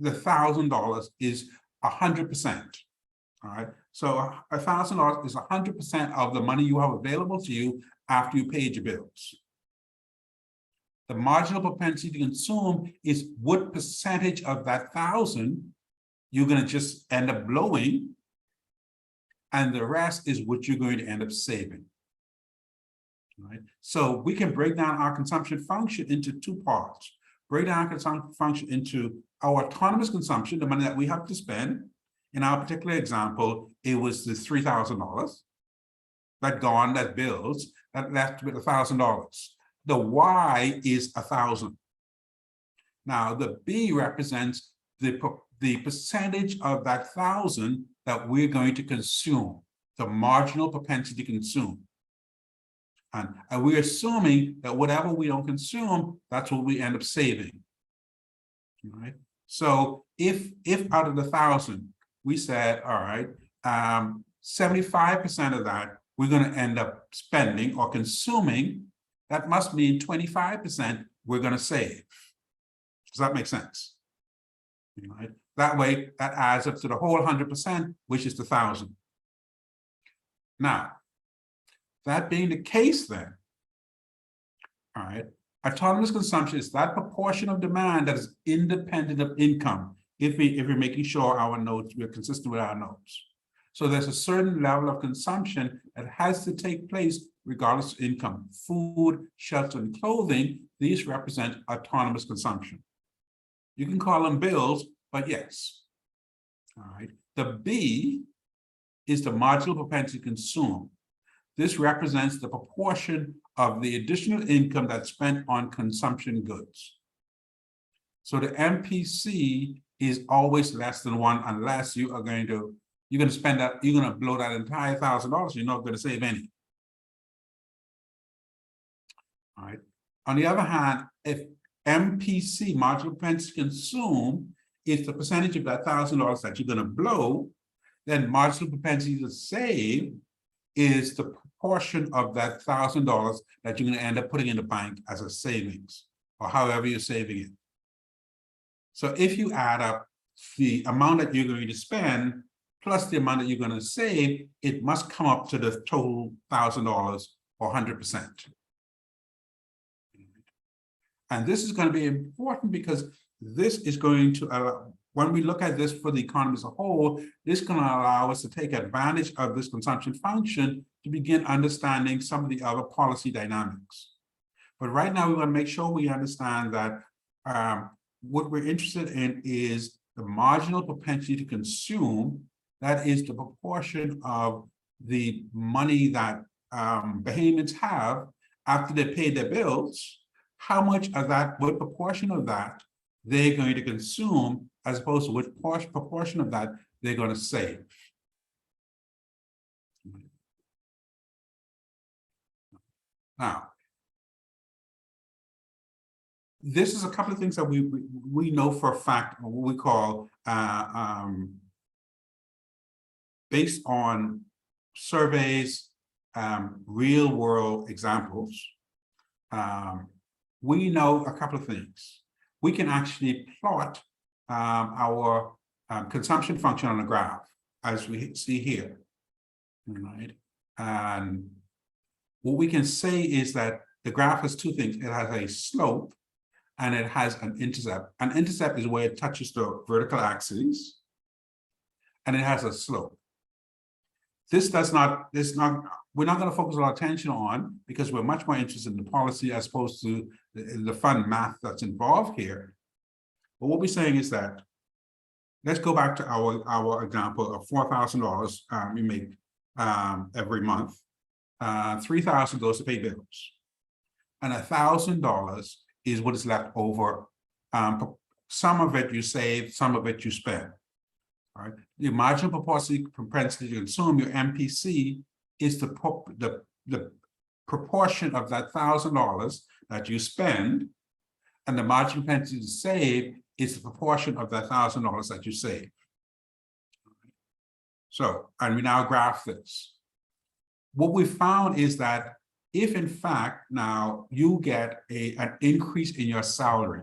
$1,000 is 100%, all right, so $1,000 is 100% of the money you have available to you after you paid your bills. The marginal propensity to consume is what percentage of that 1,000 you're going to just end up blowing, and the rest is what you're going to end up saving. Right? So we can break down our consumption function into two parts. Break down our consumption function into our autonomous consumption, the money that we have to spend. In our particular example, it was the $3,000 that gone, that bills, that left with $1,000. The Y is 1,000. Now the B represents the percentage of that 1,000 that we're going to consume, the marginal propensity to consume. And we're assuming that whatever we don't consume, that's what we end up saving. All right. So if out of the 1,000, we said, all right, 75% of that we're going to end up spending or consuming, that must mean 25% we're going to save. Does that make sense? All right. That way, that adds up to the whole 100%, which is the 1,000. Now, that being the case then, all right, autonomous consumption is that proportion of demand that is independent of income, if we're making sure our notes, we're consistent with our notes. So there's a certain level of consumption that has to take place regardless of income. Food, shelter, and clothing, these represent autonomous consumption. You can call them bills, but yes. All right. The B is the marginal propensity to consume. This represents the proportion of the additional income that's spent on consumption goods. So the MPC is always less than 1 unless you are going to, you're going to spend that, you're going to blow that entire $1,000, you're not going to save any. All right. On the other hand, if MPC, marginal propensity to consume, is the percentage of that $1,000 that you're going to blow, then marginal propensity to save is the proportion of that $1,000 that you're going to end up putting in the bank as a savings, or however you're saving it. So if you add up the amount that you're going to spend plus the amount that you're going to save, it must come up to the total $1,000 or 100%. And this is going to be important because this is going to, when we look at this for the economy as a whole, this is going to allow us to take advantage of this consumption function to begin understanding some of the other policy dynamics. But right now, we want to make sure we understand that what we're interested in is the marginal propensity to consume. That is the proportion of the money that Bahamians have after they pay their bills. How much of that, what proportion of that they're going to consume, as opposed to what proportion of that they're going to save. Now, this is a couple of things that we know for a fact, what we call based on surveys, real world examples. We know a couple of things. We can actually plot our consumption function on the graph, as we see here, right? And what we can say is that the graph has two things. It has a slope and it has an intercept. An intercept is where it touches the vertical axis, and it has a slope. We're not going to focus our attention on, because we're much more interested in the policy as opposed to the fun math that's involved here. But what we're saying is that, let's go back to our example of $4,000 we make every month. $3,000 goes to pay bills, and $1,000 is what is left over. Some of it you save, some of it you spend. All right. The marginal propensity to consume, your MPC, is the proportion of that $1,000 that you spend, and the marginal propensity to save is the proportion of that $1,000 that you save. So, and we now graph this. What we found is that if in fact now you get an increase in your salary,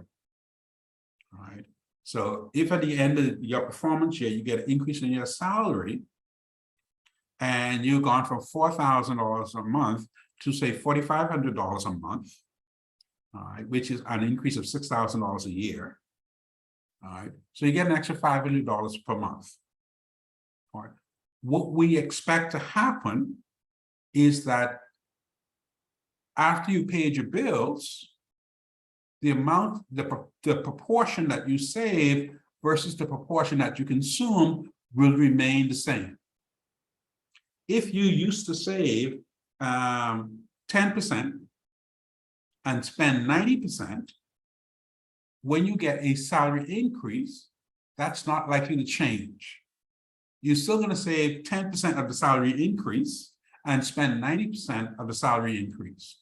right? So if at the end of your performance year, you get an increase in your salary, and you've gone from $4,000 a month to say $4,500 a month, all right, which is an increase of $6,000 a year. All right, so you get an extra $500 per month. All right. What we expect to happen is that after you paid your bills, the amount, the proportion that you save versus the proportion that you consume will remain the same. If you used to save 10% and spend 90%, when you get a salary increase, that's not likely to change. You're still going to save 10% of the salary increase and spend 90% of the salary increase.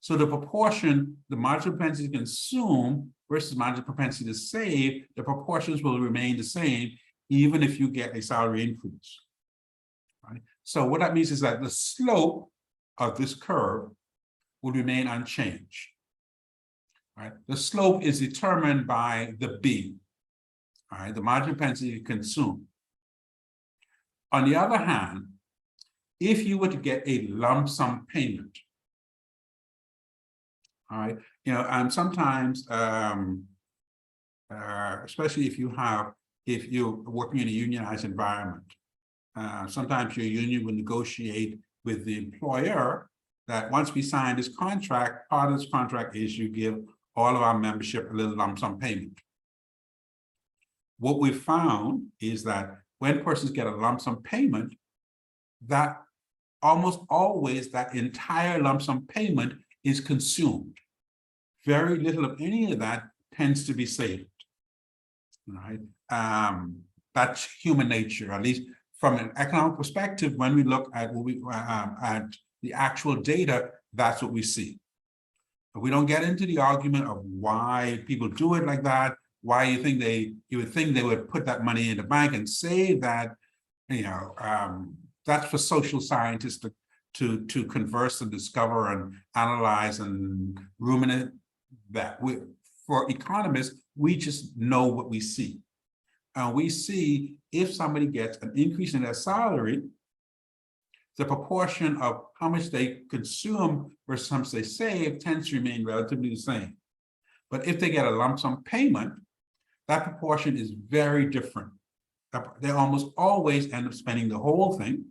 So the proportion, the marginal propensity to consume versus marginal propensity to save, the proportions will remain the same even if you get a salary increase. Right? So what that means is that the slope of this curve will remain unchanged. Right? The slope is determined by the B, all right, the marginal propensity to consume. On the other hand, if you were to get a lump sum payment, all right, you know, and sometimes, especially if you're working in a unionized environment, sometimes your union will negotiate with the employer that once we sign this contract, part of this contract is you give all of our membership a little lump sum payment. What we found is that when persons get a lump sum payment, that almost always that entire lump sum payment is consumed. Very little of any of that tends to be saved. Right? That's human nature, at least from an economic perspective. When we look at what we at the actual data, that's what we see. But we don't get into the argument of why people do it like that. Why you would think they would put that money in the bank and save that. You know, that's for social scientists to converse and discover and analyze and ruminate that. For economists, we just know what we see. And we see if somebody gets an increase in their salary, the proportion of how much they consume versus how much they save tends to remain relatively the same. But if they get a lump sum payment, that proportion is very different. They almost always end up spending the whole thing.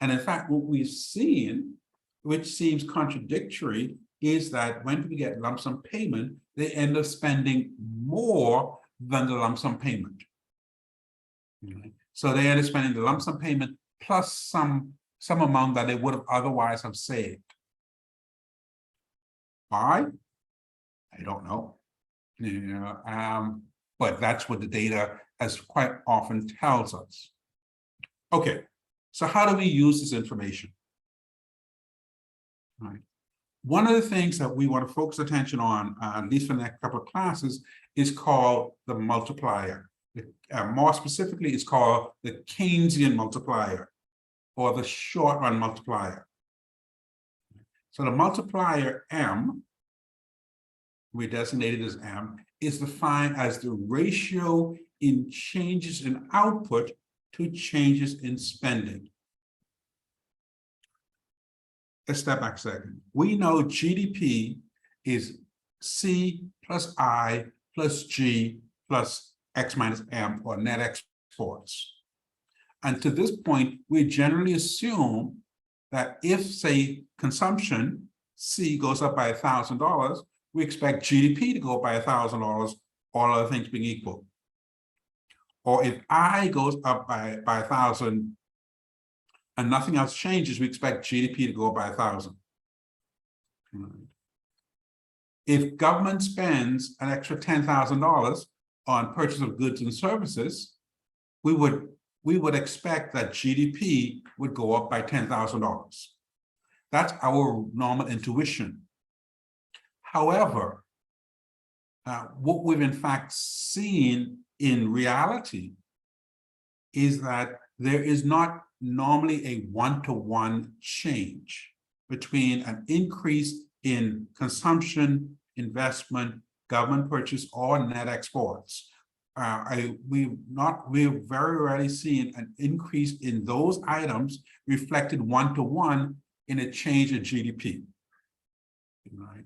And in fact, what we've seen, which seems contradictory, is that when people get lump sum payment, they end up spending more than the lump sum payment. Okay. So they end up spending the lump sum payment plus some amount that they would have otherwise have saved. Why? I don't know. You know, but that's what the data as quite often tells us. Okay, so how do we use this information? All right. One of the things that we want to focus attention on, at least for the next couple of classes, is called the multiplier. More specifically, it's called the Keynesian multiplier, or the short run multiplier. So the multiplier M, we designated as M, is defined as the ratio in changes in output to changes in spending. Let's step back a second. We know GDP is C plus I plus G plus X minus M, or net exports. And to this point, we generally assume that if, say, consumption, C, goes up by $1,000, we expect GDP to go up by $1,000, all other things being equal. Or if I goes up by 1,000 and nothing else changes, we expect GDP to go up by 1,000. If government spends an extra $10,000 on purchase of goods and services, we would expect that GDP would go up by $10,000. That's our normal intuition. However, what we've in fact seen in reality is that there is not normally a one-to-one change between an increase in consumption, investment, government purchase, or net exports. We've very rarely seen an increase in those items reflected one-to-one in a change in GDP. Right?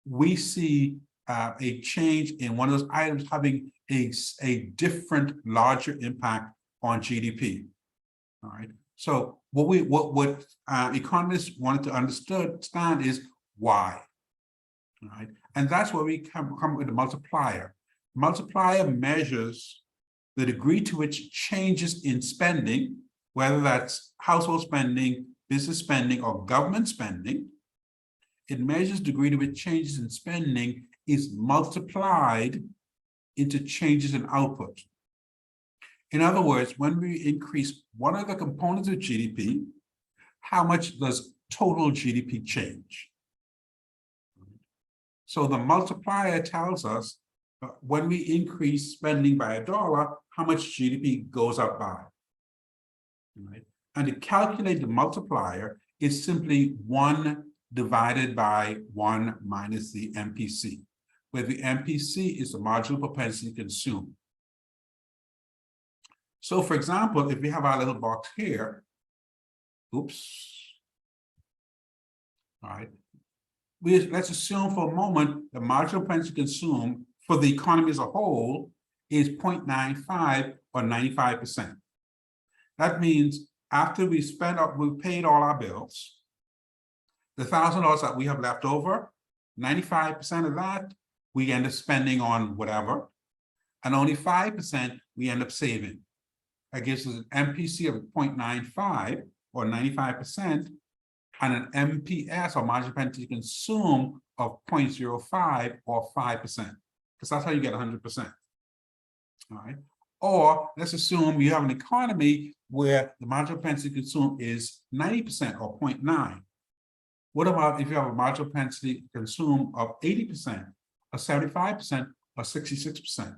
We see a change in one of those items having a different, larger impact on GDP. All right. So what economists wanted to understand is why. All right. And that's where we come with the multiplier. Multiplier measures the degree to which changes in spending, whether that's household spending, business spending, or government spending, it measures the degree to which changes in spending is multiplied into changes in output. In other words, when we increase one of the components of GDP, how much does total GDP change? So the multiplier tells us when we increase spending by $1, how much GDP goes up by. Right? And to calculate the multiplier is simply 1 divided by 1 minus the MPC, where the MPC is the marginal propensity to consume. So for example, if we have our little box here, oops, all right, let's assume for a moment the marginal propensity to consume for the economy as a whole is 0.95 or 95%. That means after we we've paid all our bills, the $1,000 that we have left over, 95% of that we end up spending on whatever, and only 5% we end up saving. That gives us an MPC of 0.95 or 95%, and an MPS or marginal propensity to consume of 0.05 or 5%, because that's how you get 100%. All right. Or let's assume you have an economy where the marginal propensity to consume is 90% or 0.9. What about if you have a marginal propensity to consume of 80% or 75% or 66%?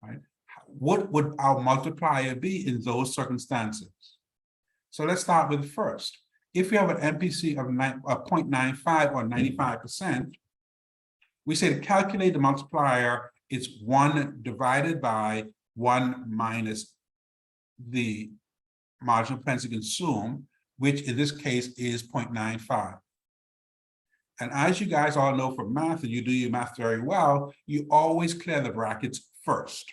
Right? What would our multiplier be in those circumstances? So let's start with the first. If we have an MPC of 0.95 or 95%, we say to calculate the multiplier, it's 1 divided by 1 minus the marginal propensity to consume, which in this case is 0.95. And as you guys all know from math, and you do your math very well, you always clear the brackets first.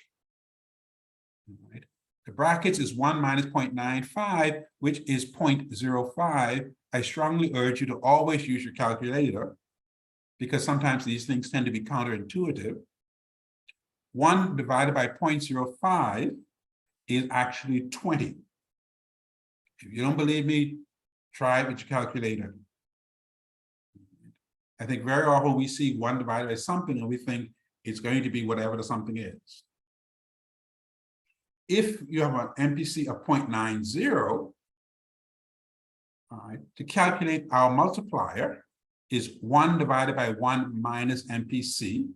Right? The brackets is 1 minus 0.95, which is 0.05. I strongly urge you to always use your calculator, because sometimes these things tend to be counterintuitive. 1 divided by 0.05 is actually 20. If you don't believe me, try it with your calculator. I think very often we see 1 divided by something and we think it's going to be whatever the something is. If you have an MPC of 0.90, all right, to calculate our multiplier is 1 divided by 1 minus MPC.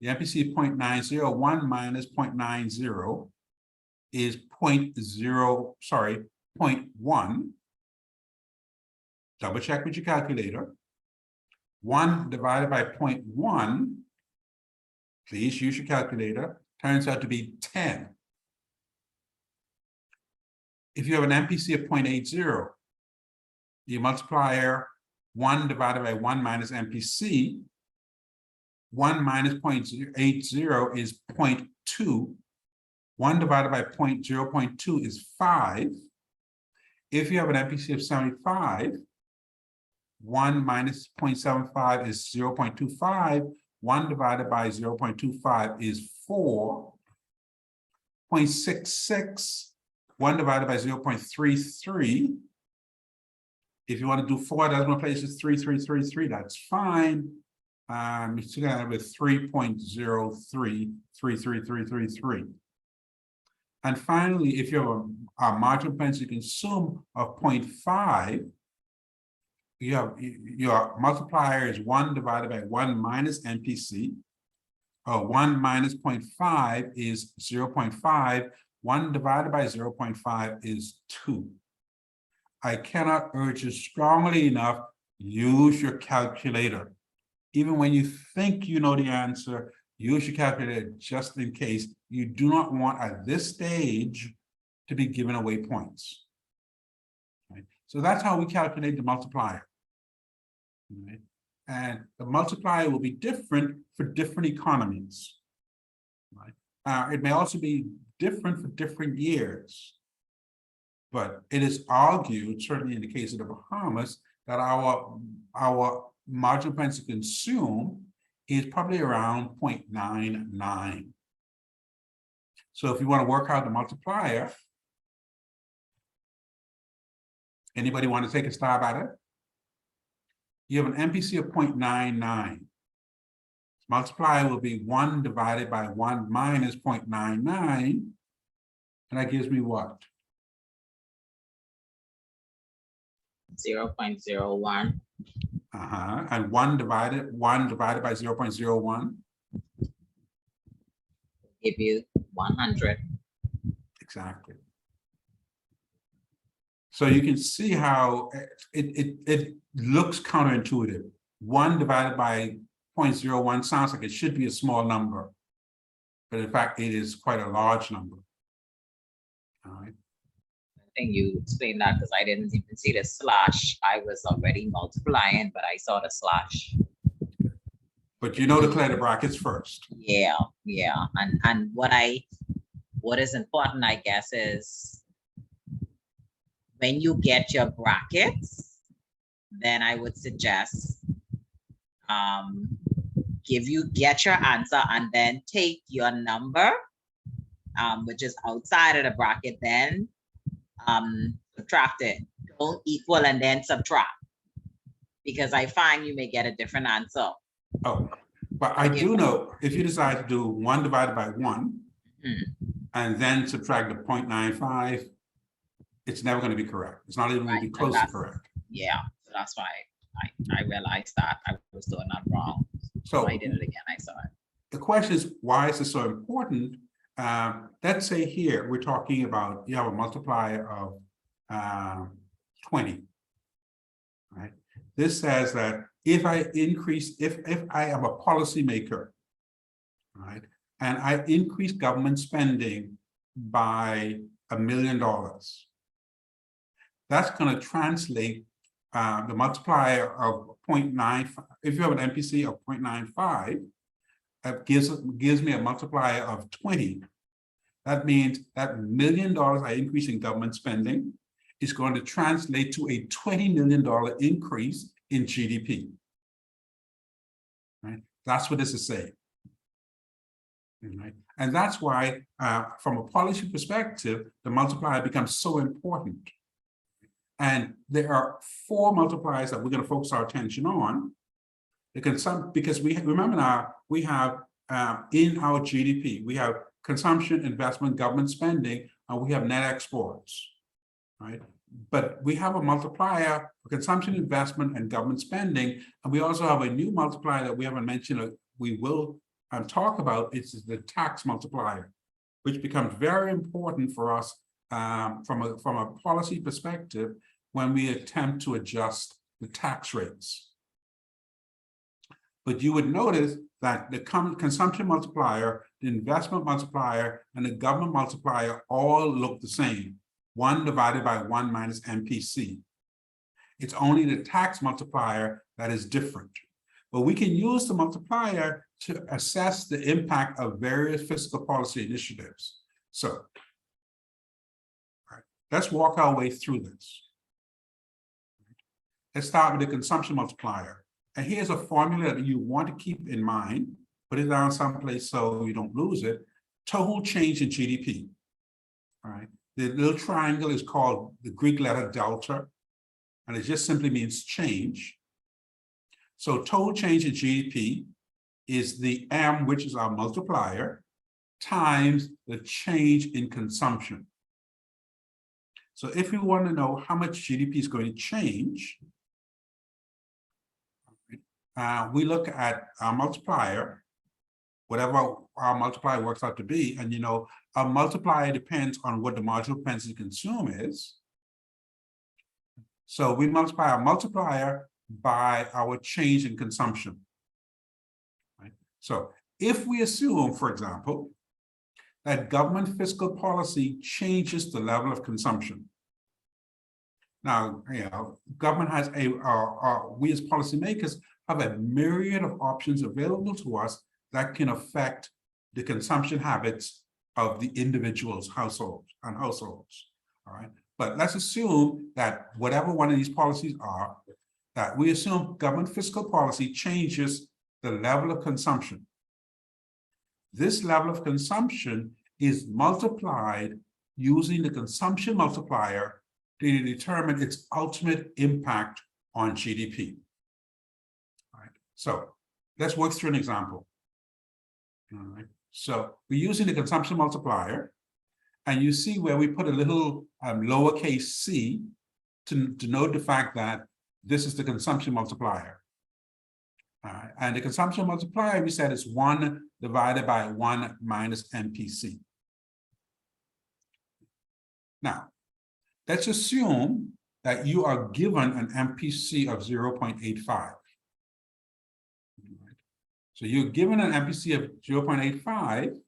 The MPC is 0.90, 1 minus 0.90 is 0.1. Double check with your calculator. 1 divided by 0.1 Please use your calculator. Turns out to be 10. If you have an MPC of 0.80, you multiplier 1 divided by 1 minus MPC. 1 minus 0.80 is 0.2. 1 divided by 0.2 is 5. If you have an MPC of 75, 1 minus 0.75 is 0.25. 1 divided by 0.25 is 4. 0.66, 1 divided by 0.33. If you want to do 4 decimal places, 3333, that's fine. You still got it with 3.033333. And finally, if you have a marginal propensity to consume of 0.5, you have your multiplier is 1 divided by 1 minus MPC. 1 minus 0.5 is 0.5. 1 divided by 0.5 is 2. I cannot urge you strongly enough, use your calculator. Even when you think you know the answer, use your calculator just in case. You do not want at this stage to be giving away points. Right? So that's how we calculate the multiplier. Right? And the multiplier will be different for different economies. Right? It may also be different for different years. But it is argued, certainly in the case of the Bahamas, that our marginal propensity to consume is probably around 0.99. So if you want to work out the multiplier, anybody want to take a stab at it? You have an MPC of 0.99. Multiplier will be 1 divided by 1 minus 0.99. And that gives me what? 0.01. And 1 divided by 0.01. Give you 100. Exactly. So you can see how it looks counterintuitive. 1 divided by 0.01 sounds like it should be a small number, but in fact, it is quite a large number. All right. I think you explained that because I didn't even see the slash. I was already multiplying, but I saw the slash. But you know to clear the brackets first. Yeah. And what is important, I guess, is when you get your brackets, then I would suggest get your answer and then take your number, which is outside of the bracket, then subtract it. Don't equal and then subtract, because I find you may get a different answer. Oh, but I do know if you decide to do 1 divided by 1 and then subtract the 0.95, it's never going to be correct. It's not even going to be close to correct. Yeah, so that's why I realized that I was doing that wrong. So I did it again. I saw it. The question is, why is this so important? Let's say here we're talking about you have a multiplier of 20. Right? This says that if I increase, if I am a policymaker, right, and I increase government spending by $1 million, that's going to translate the multiplier of 0.95. If you have an MPC of 0.95, that gives me a multiplier of 20. That means that $1 million I increase in government spending is going to translate to a $20 million increase in GDP. Right? That's what this is saying. Right? And that's why, from a policy perspective, the multiplier becomes so important. And there are 4 multipliers that we're going to focus our attention on. Because we remember now, we have in our GDP, we have consumption, investment, government spending, and we have net exports, right? But we have a multiplier for consumption, investment, and government spending, and we also have a new multiplier that we haven't mentioned. We will talk about. It's the tax multiplier, which becomes very important for us from a policy perspective when we attempt to adjust the tax rates. But you would notice that the consumption multiplier, the investment multiplier, and the government multiplier all look the same. 1 divided by 1 minus MPC. It's only the tax multiplier that is different. But we can use the multiplier to assess the impact of various fiscal policy initiatives. So, all right, let's walk our way through this. Let's start with the consumption multiplier. And here's a formula that you want to keep in mind. Put it down someplace so you don't lose it. Total change in GDP. All right. The little triangle is called the Greek letter delta, and it just simply means change. So total change in GDP is the M, which is our multiplier, times the change in consumption. So if we want to know how much GDP is going to change, we look at our multiplier, whatever our multiplier works out to be, and our multiplier depends on what the marginal propensity to consume is. So we multiply our multiplier by our change in consumption. Right? So if we assume, for example, that government fiscal policy changes the level of consumption. Now, government has we as policymakers have a myriad of options available to us that can affect the consumption habits of the individuals, households. All right. But let's assume that whatever one of these policies are, that we assume government fiscal policy changes the level of consumption. This level of consumption is multiplied using the consumption multiplier to determine its ultimate impact on GDP. All right. So let's work through an example. All right. So we're using the consumption multiplier, and you see where we put a little lowercase c to denote the fact that this is the consumption multiplier. All right. And the consumption multiplier, we said, is 1 divided by 1 minus MPC. Now, let's assume that you are given an MPC of 0.85. So you're given an MPC of 0.85,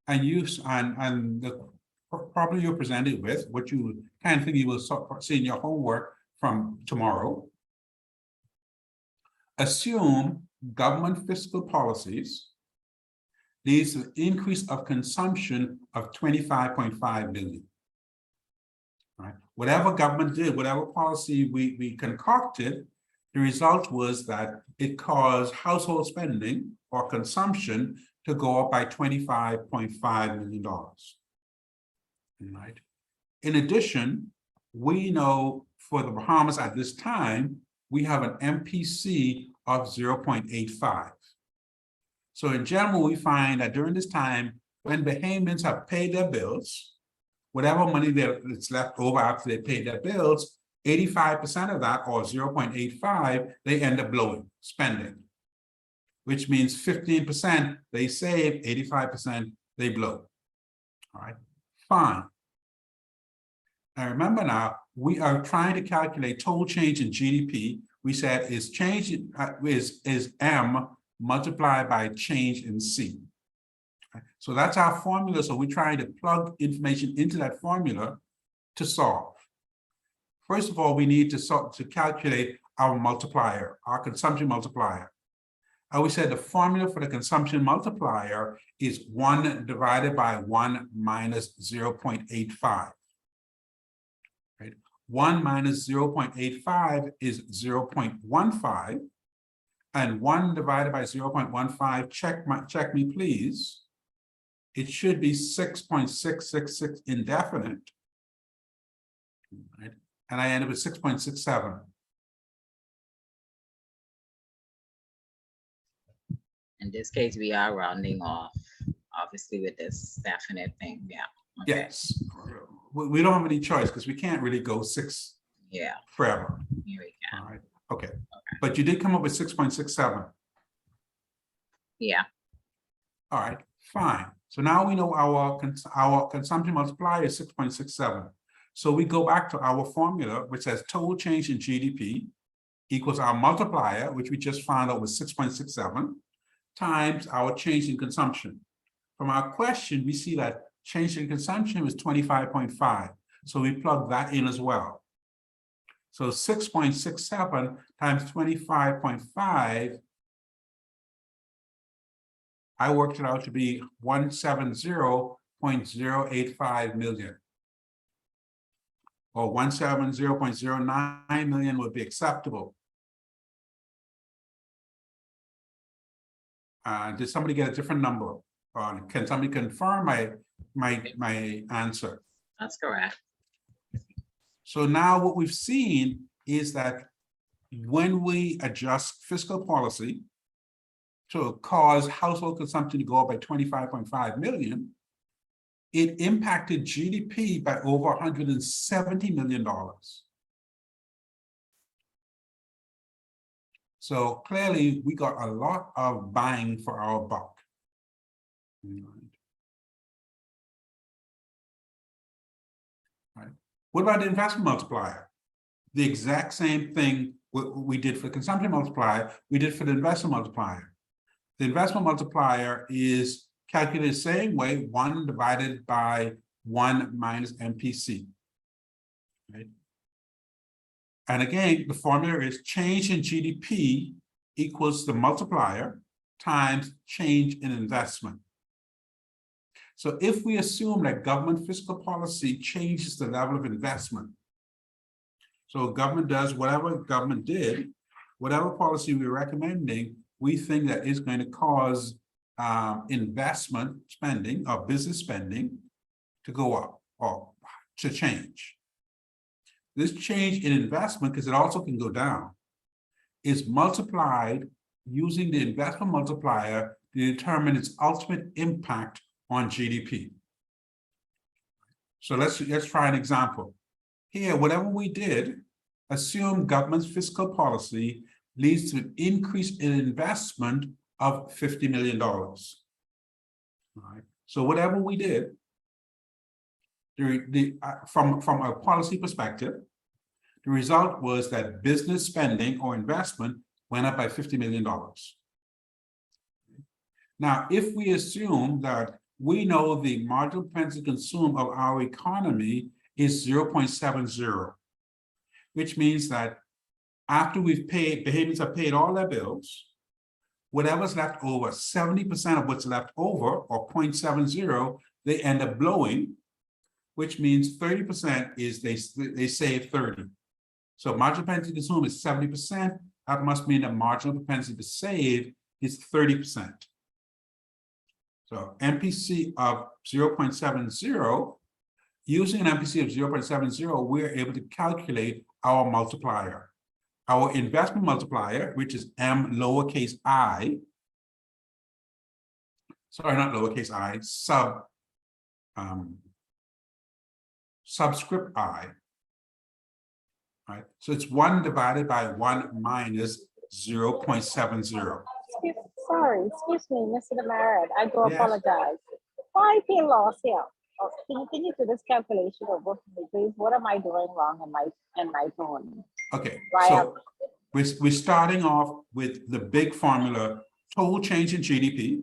and the problem you're presented with, what you kind of think you will see in your homework from tomorrow. Assume government fiscal policies leads to an increase of consumption of 25.5 billion. Right? Whatever government did, whatever policy we concocted, the result was that it caused household spending or consumption to go up by $25.5 million. Right? In addition, we know for the Bahamas at this time, we have an MPC of 0.85. So in general, we find that during this time, when Bahamians have paid their bills, whatever money that's left over after they paid their bills, 85% of that, or 0.85, they end up spending, which means 15% they save, 85% they blow. All right, fine. Now remember now, we are trying to calculate total change in GDP. We said is change is M multiplied by change in C. Okay. So that's our formula. So we're trying to plug information into that formula to solve. First of all, we need to calculate our multiplier, our consumption multiplier. We said the formula for the consumption multiplier is 1 divided by 1 minus 0.85. Right? 1 minus 0.85 is 0.15, and 1 divided by 0.15, check me please, it should be 6.666 indefinite. Right? And I end up with 6.67. In this case, we are rounding off, obviously, with this definite thing. Yeah. Okay. Yes. We don't have any choice because we can't really go 6 forever. Here we go. All right. Okay. But you did come up with 6.67. Yeah. All right. Fine. So now we know our consumption multiplier is 6.67. So we go back to our formula, which says total change in GDP equals our multiplier, which we just found out was 6.67, times our change in consumption. From our question, we see that change in consumption was 25.5. So we plug that in as well. So 6.67 times 25.5, I worked it out to be 170.085 million. Or 170.09 million would be acceptable. Did somebody get a different number? Can somebody confirm my answer? That's correct. So now what we've seen is that when we adjust fiscal policy to cause household consumption to go up by 25.5 million, it impacted GDP by over $170 million. So clearly, we got a lot of bang for our buck. Right. What about the investment multiplier? The exact same thing we did for the consumption multiplier, we did for the investment multiplier. The investment multiplier is calculated the same way, 1 divided by 1 minus MPC. Right? And again, the formula is change in GDP equals the multiplier times change in investment. So if we assume that government fiscal policy changes the level of investment, so government does whatever government did, whatever policy we're recommending, we think that is going to cause investment spending or business spending to go up or to change. This change in investment, because it also can go down, is multiplied using the investment multiplier to determine its ultimate impact on GDP. So let's try an example. Here, whatever we did, assume government's fiscal policy leads to an increase in investment of $50 million. All right. So whatever we did, from a policy perspective, the result was that business spending or investment went up by $50 million. Now, if we assume that we know the marginal propensity to consume of our economy is 0.70, which means that after we've paid, behaviors have paid all their bills, whatever's left over, 70% of what's left over, or 0.70, they end up blowing, which means 30% is they save 30. So marginal propensity to consume is 70%. That must mean that marginal propensity to save is 30%. So MPC of 0.70, using an MPC of 0.70, we're able to calculate our multiplier. Our investment multiplier, which is M lowercase I, sorry, not lowercase I, subscript I, right? So it's 1 divided by 1 minus 0.70. Sorry, excuse me, Mr. Demerit. I do Yes. apologize. I feel lost here. Can you do this calculation of both of me, please? What am I doing wrong in my phone? Okay, Why so we're starting off with the big formula, total change in GDP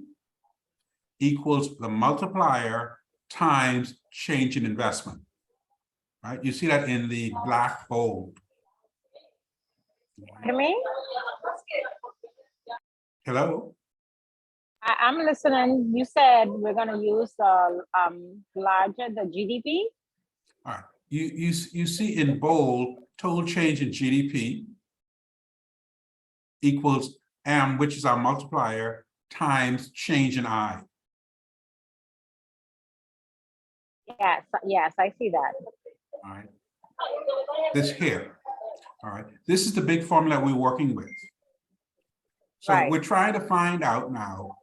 equals the multiplier times change in investment, right? You see that in the black bold. Pardon me? Hello? I'm listening. You said we're going to use larger the GDP. All right, you see in bold, total change in GDP equals M, which is our multiplier, times change in I. Yes, I see that. All right, this here. All right, this is the big formula we're working with. So Right. we're trying to find out now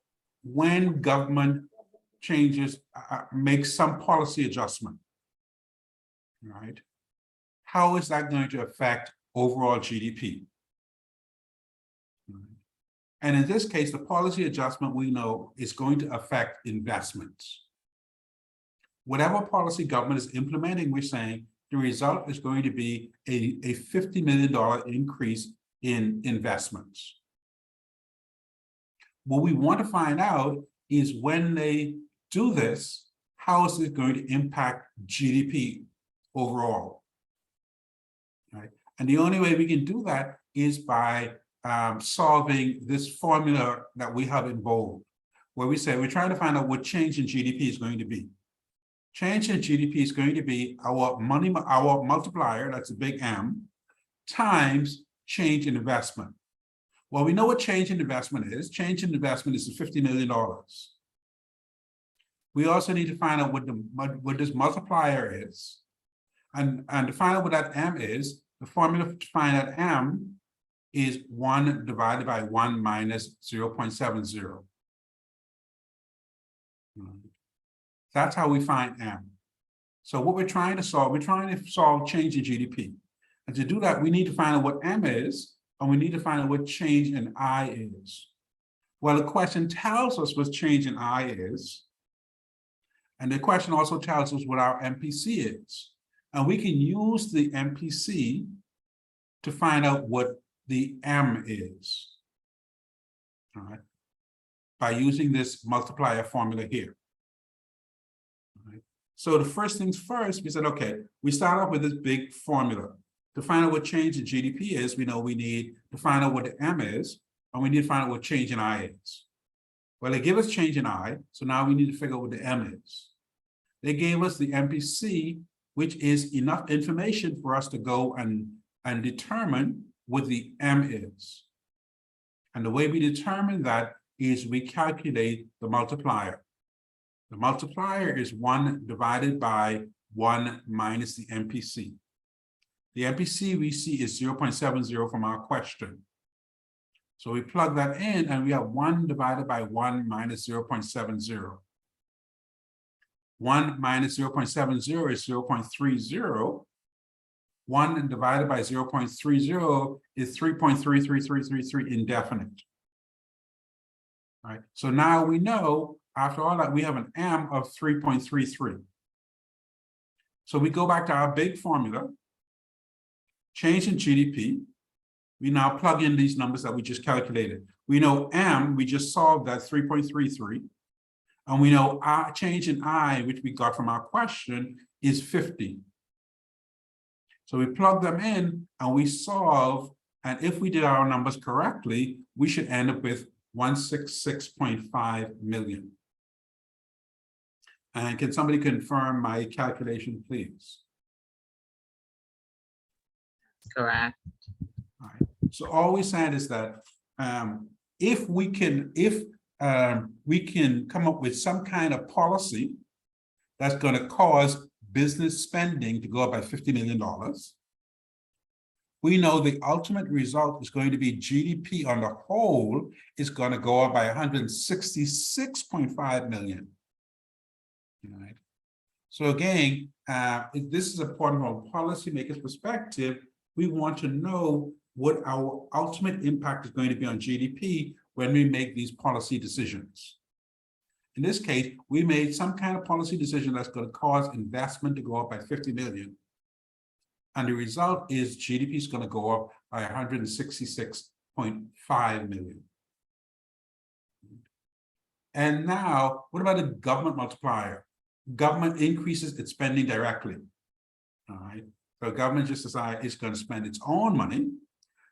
when government changes, makes some policy adjustment. All right, how is that going to affect overall GDP? And in this case, the policy adjustment we know is going to affect investments. Whatever policy government is implementing, we're saying the result is going to be a $50 million increase in investments. What we want to find out is when they do this, how is it going to impact GDP overall, right? And the only way we can do that is by solving this formula that we have in bold, where we say we're trying to find out what change in GDP is going to be. Change in GDP is going to be our multiplier, that's a big M, times change in investment. Well, we know what change in investment is. Change in investment is $50 million. We also need to find out what this multiplier is. And to find out what that M is, the formula to find that M is 1 divided by 1 minus 0.70. That's how we find M. So what we're trying to solve change in GDP. And to do that, we need to find out what M is, and we need to find out what change in I is. Well, the question tells us what change in I is, and the question also tells us what our MPC is. And we can use the MPC to find out what the M is, all right, by using this multiplier formula here. All right. So the first things first, we said, okay, we start off with this big formula. To find out what change in GDP is, we know we need to find out what the M is, and we need to find out what change in I is. Well, they give us change in I, so now we need to figure out what the M is. They gave us the MPC, which is enough information for us to go and determine what the M is. And the way we determine that is we calculate the multiplier. The multiplier is 1 divided by 1 minus the MPC. The MPC we see is 0.70 from our question. So we plug that in and we have 1 divided by 1 minus 0.70. 1 minus 0.70 is 0.30. 1 divided by 0.30 is 3.33333 indefinite. All right. So now we know, after all that, we have an M of 3.33. So we go back to our big formula, change in GDP. We now plug in these numbers that we just calculated. We know M, we just solved that 3.33. And we know our change in I, which we got from our question, is 50. So we plug them in and we solve, and if we did our numbers correctly, we should end up with 166.5 million. And can somebody confirm my calculation, please? Correct. All right. So all we're saying is that if we can come up with some kind of policy that's going to cause business spending to go up by $50 million, we know the ultimate result is going to be GDP on the whole is going to go up by 166.5 million. Right? So again, this is important from a policymaker's perspective. We want to know what our ultimate impact is going to be on GDP when we make these policy decisions. In this case, we made some kind of policy decision that's going to cause investment to go up by 50 million. And the result is GDP is going to go up by 166.5 million. And now, what about the government multiplier? Government increases its spending directly. All right. So government just decides it's going to spend its own money.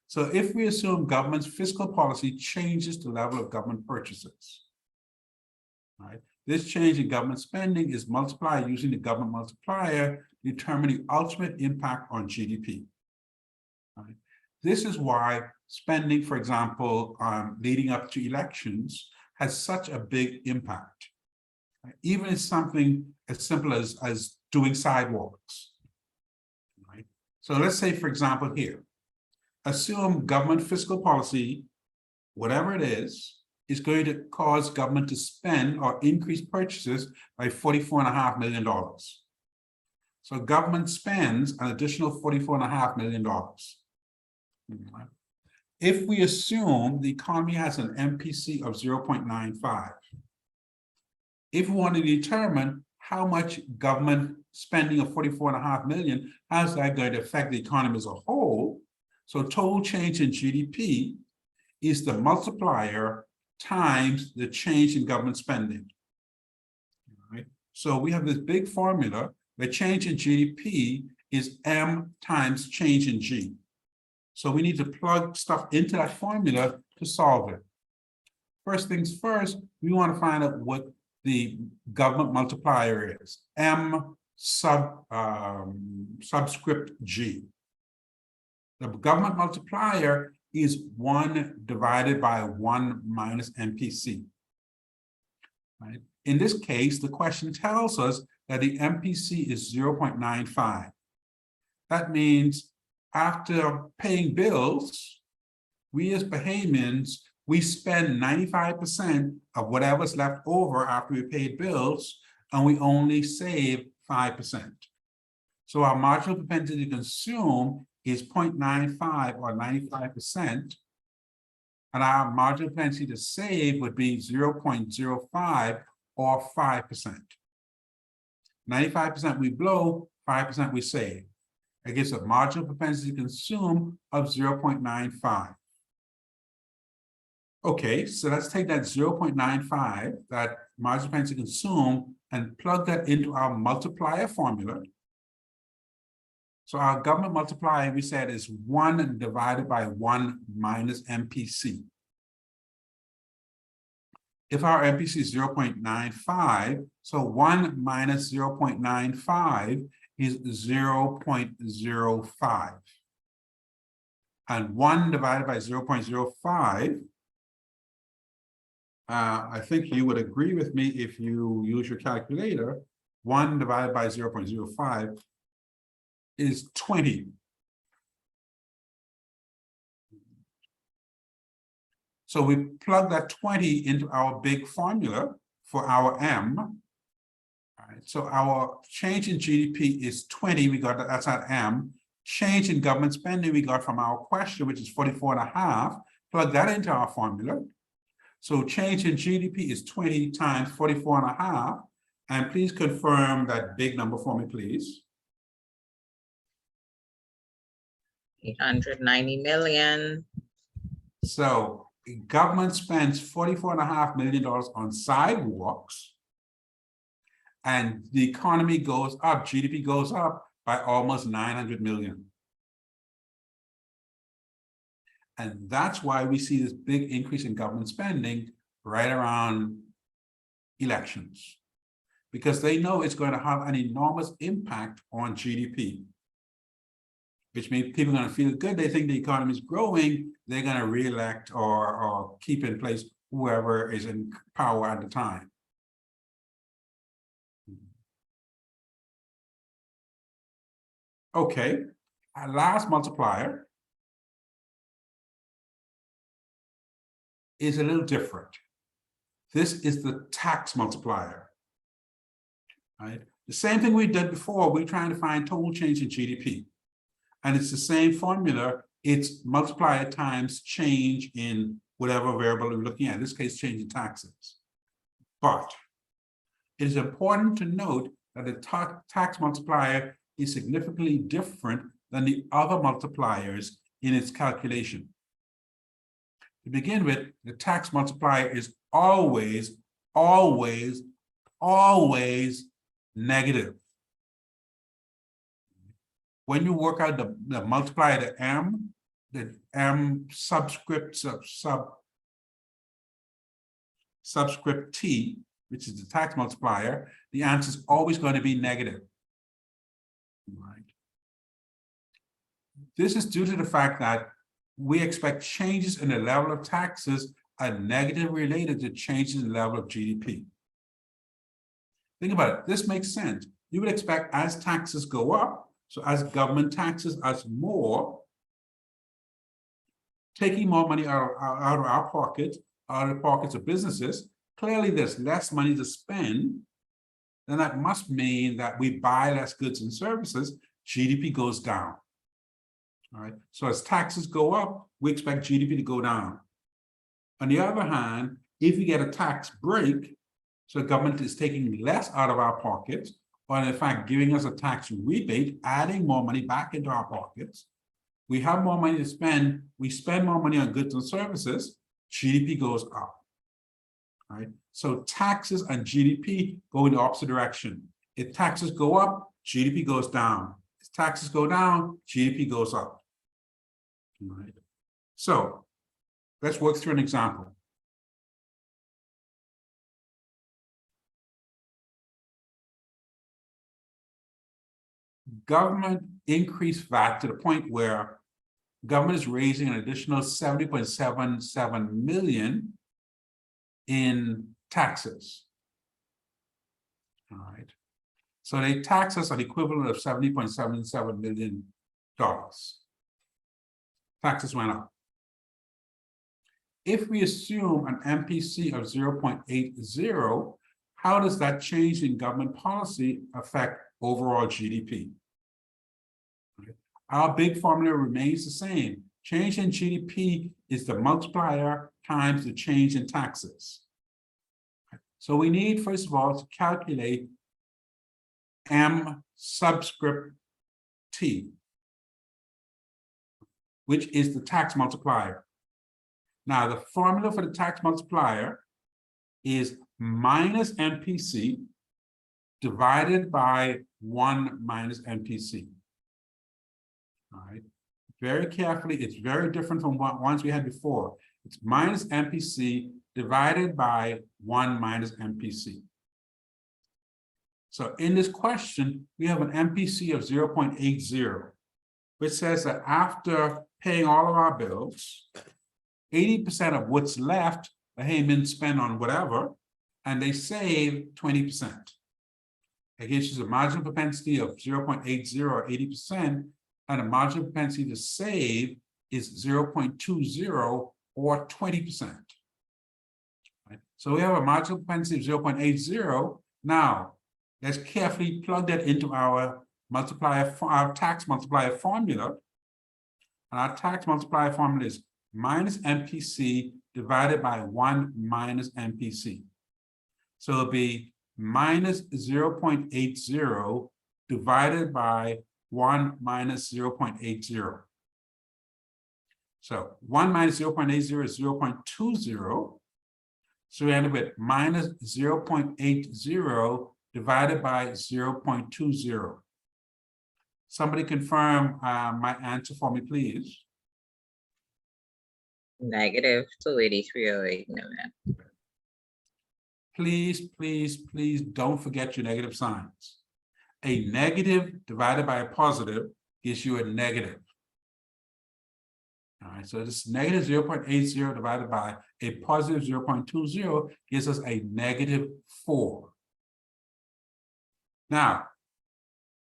So if we assume government's fiscal policy changes the level of government purchases, right? This change in government spending is multiplied using the government multiplier to determine the ultimate impact on GDP. Right? This is why spending, for example, leading up to elections has such a big impact. Right? Even if something as simple as doing sidewalks. Right? So let's say, for example, here, assume government fiscal policy, whatever it is going to cause government to spend or increase purchases by $44.5 million. So government spends an additional $44.5 million. If we assume the economy has an MPC of 0.95, if we want to determine how much government spending of $44.5 million, how's that going to affect the economy as a whole, So total change in GDP is the multiplier times the change in government spending. All right? So we have this big formula where change in GDP is M times change in G. So we need to plug stuff into that formula to solve it. First things first, we want to find out what the government multiplier is. M subscript G. The government multiplier is 1 divided by 1 minus MPC. Right? In this case, the question tells us that the MPC is 0.95. That means after paying bills, we as Bahamians, we spend 95% of whatever's left over after we paid bills, and we only save 5%. So our marginal propensity to consume is 0.95 or 95%, and our marginal propensity to save would be 0.05 or 5%. 95% we blow, 5% we save. It gives a marginal propensity to consume of 0.95. Okay, so let's take that 0.95, that marginal propensity to consume, and plug that into our multiplier formula. So our government multiplier, we said, is 1 divided by 1 minus MPC. If our MPC is 0.95, so 1 minus 0.95 is 0.05. And 1 divided by 0.05, I think you would agree with me if you use your calculator, 1 divided by 0.05 is 20. So we plug that 20 into our big formula for our M. All right, so our change in GDP is 20, we got that's our M. Change in government spending we got from our question, which is 44.5. Plug that into our formula. So change in GDP is 20 times 44.5. And please confirm that big number for me, please. 890 million. So government spends $44.5 million on sidewalks, and the economy goes up, GDP goes up by almost 900 million. And that's why we see this big increase in government spending right around elections, because they know it's going to have an enormous impact on GDP. Which means people are going to feel good. They think the economy is growing. They're going to re-elect or keep in place whoever is in power at the time. Okay, our last multiplier is a little different. This is the tax multiplier. Right? The same thing we did before. We're trying to find total change in GDP. And it's the same formula. It's multiplier times change in whatever variable we're looking at. In this case, change in taxes. But it is important to note that the tax multiplier is significantly different than the other multipliers in its calculation. To begin with, the tax multiplier is always, always, always negative. When you work out the multiplier, the M subscript subscript T, which is the tax multiplier, the answer is always going to be negative. Right. This is due to the fact that we expect changes in the level of taxes are negatively related to changes in the level of GDP. Think about it. This makes sense. You would expect as taxes go up, so as government taxes us more, taking more money out of our pockets, out of the pockets of businesses, clearly there's less money to spend, then that must mean that we buy less goods and services, GDP goes down. All right, so as taxes go up, we expect GDP to go down. On the other hand, if we get a tax break, so the government is taking less out of our pockets, or in fact giving us a tax rebate, adding more money back into our pockets, We have more money to spend. We spend more money on goods and services. GDP goes up. Right? So taxes and GDP go in the opposite direction. If taxes go up, GDP goes down. If taxes go down, GDP goes up. Right? So let's work through an example. Government increased VAT to the point where government is raising an additional 70.77 million in taxes. All right. So they tax us an equivalent of $70.77 million. Taxes went up. If we assume an MPC of 0.80, how does that change in government policy affect overall GDP? Our big formula remains the same. Change in GDP is the multiplier times the change in taxes. So we need, first of all, to calculate M subscript T, which is the tax multiplier. Now, the formula for the tax multiplier is minus MPC divided by 1 minus MPC. All right. Very carefully, it's very different from what ones we had before. It's minus MPC divided by 1 minus MPC. So in this question, we have an MPC of 0.80, which says that after paying all of our bills, 80% of what's left, the Hayman spend on whatever, and they save 20%. That gives you a marginal propensity of 0.80 or 80%, and a marginal propensity to save is 0.20 or 20%. Right? So we have a marginal propensity of 0.80. Now, let's carefully plug that into our tax multiplier formula. And our tax multiplier formula is minus MPC divided by 1 minus MPC. So it'll be minus 0.80 divided by 1 minus 0.80. So 1 minus 0.80 is 0.20. So we end up with minus 0.80 divided by 0.20. Somebody confirm my answer for me, please. Negative 283.08 million. Please, please, please don't forget your negative signs. A negative divided by a positive gives you a negative. All right, so this negative 0.80 divided by a positive 0.20 gives us a negative 4. Now,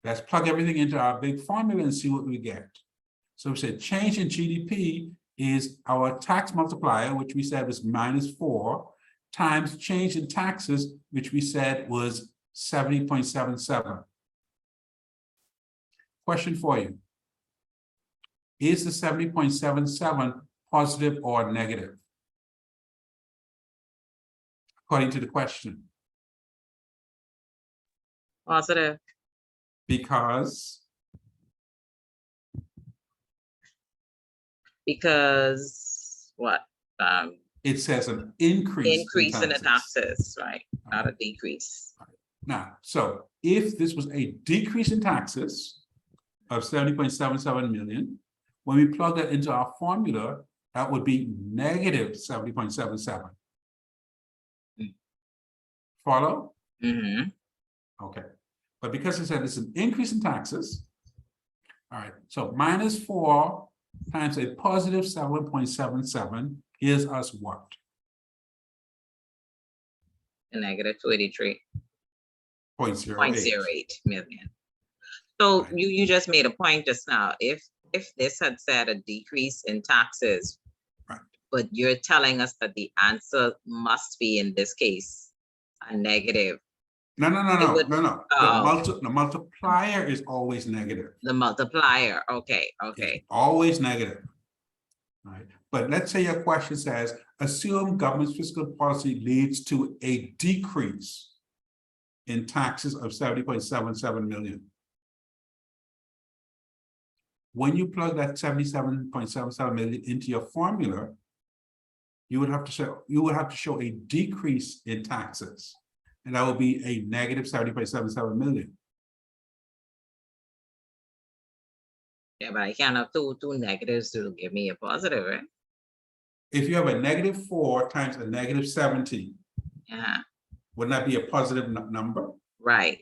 let's plug everything into our big formula and see what we get. So we said change in GDP is our tax multiplier, which we said was minus 4, times change in taxes, which we said was 70.77. Question for you. Is the 70.77 positive or negative? According to the question. Positive. Because what? it says an increase In the taxes, right? Not a decrease. Now, so if this was a decrease in taxes of 70.77 million, when we plug that into our formula, that would be negative 70.77. Follow? Mm-hmm. Okay. But because it said it's an increase in taxes, all right, so minus 4 times a positive 7.77 gives us what? A negative 283. 0.08 million. So right. you just made a point just now. If this had said a decrease in taxes, right, but you're telling us that the answer must be in this case a negative. No. Oh. The multiplier is always negative. The multiplier. Okay. It's always negative. Right. But let's say your question says, assume government's fiscal policy leads to a decrease in taxes of 70.77 million. when you plug that 77.77 million into your formula, you would have to show a decrease in taxes, and that would be a negative 70.77 million. Yeah, but I can't have two negatives to give me a positive, right? If you have a -4 times a negative 70, Yeah, wouldn't that be a positive number? right.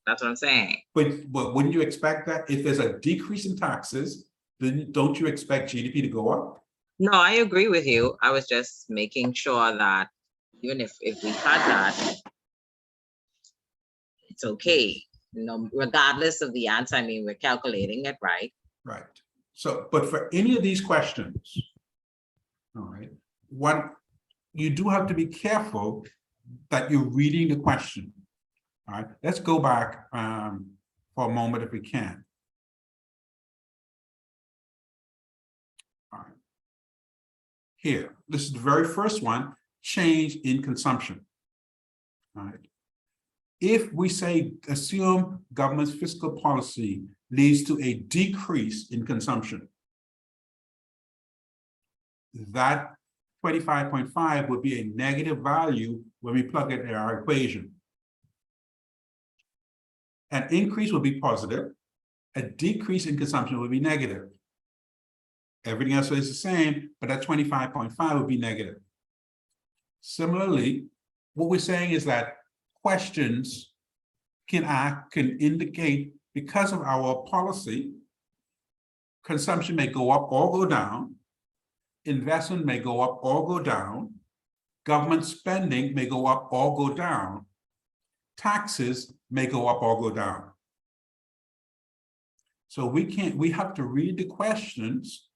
That's what I'm saying. But wouldn't you expect that if there's a decrease in taxes, then don't you expect GDP to go up? No, I agree with you. I was just making sure that even if we had that, it's okay. You know, regardless of the answer, I mean, we're calculating it, right? Right. So, but for any of these questions, all right, you do have to be careful that you're reading the question. All right, let's go back for a moment if we can. All right. Here, this is the very first one, change in consumption. All right. If we say, assume government's fiscal policy leads to a decrease in consumption, that 25.5 would be a negative value when we plug it in our equation. An increase will be positive, a decrease in consumption will be negative. Everything else is the same, but that 25.5 would be negative. Similarly, what we're saying is that questions can indicate, because of our policy, consumption may go up or go down, investment may go up or go down, government spending may go up or go down, taxes may go up or go down. So we have to read the questions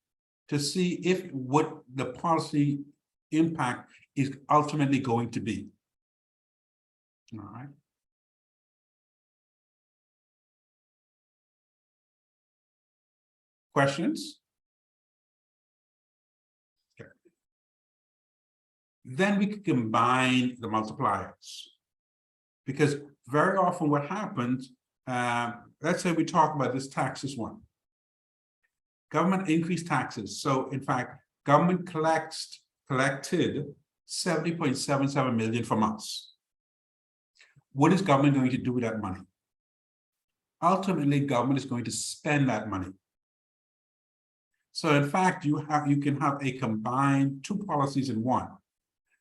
to see if what the policy impact is ultimately going to be. All right. Questions? Okay. Then we can combine the multipliers, because very often what happens, let's say we talk about this taxes one. Government increased taxes. So in fact, government collected 70.77 million from us. What is government going to do with that money? Ultimately, government is going to spend that money. So in fact, you can have a combined two policies in one.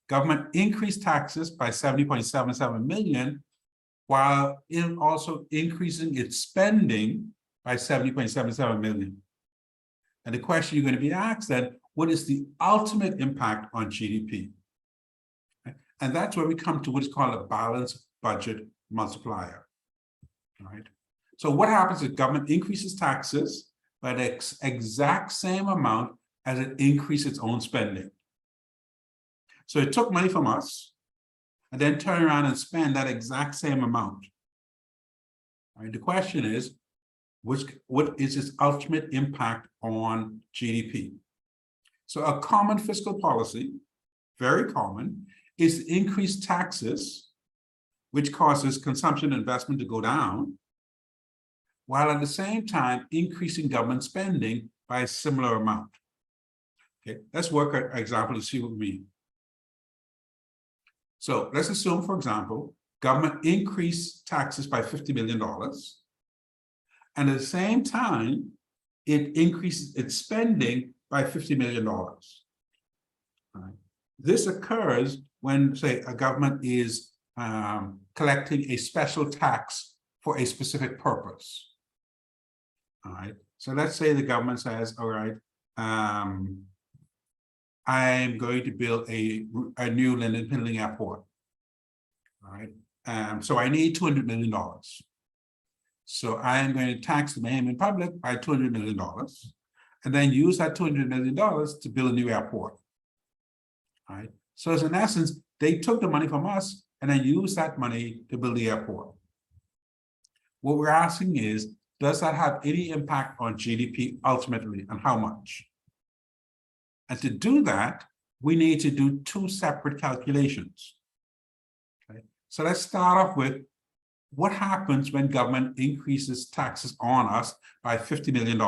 Government increased taxes by 70.77 million, while also increasing its spending by 70.77 million. And the question you're going to be asked then, what is the ultimate impact on GDP? And that's where we come to what is called a balanced budget multiplier. All right. So what happens if government increases taxes by the exact same amount as it increased its own spending? So it took money from us and then turned around and spent that exact same amount. All right. The question is, what is its ultimate impact on GDP? So a common fiscal policy, very common, is to increase taxes, which causes consumption and investment to go down, while at the same time increasing government spending by a similar amount. Okay, let's work an example to see what we mean. So let's assume, for example, government increased taxes by $50 million, and at the same time, it increases its spending by $50 million. All right. This occurs when, say, a government is collecting a special tax for a specific purpose. All right. So let's say the government says, all right, I'm going to build a new Linden Pendling Airport. All right. So I need $200 million. So I am going to tax the Miami public by $200 million, and then use that $200 million to build a new airport. All right. So as in essence, they took the money from us and then used that money to build the airport. What we're asking is, does that have any impact on GDP ultimately, and how much? And to do that, we need to do two separate calculations. Okay. So let's start off with what happens when government increases taxes on us by $50 million?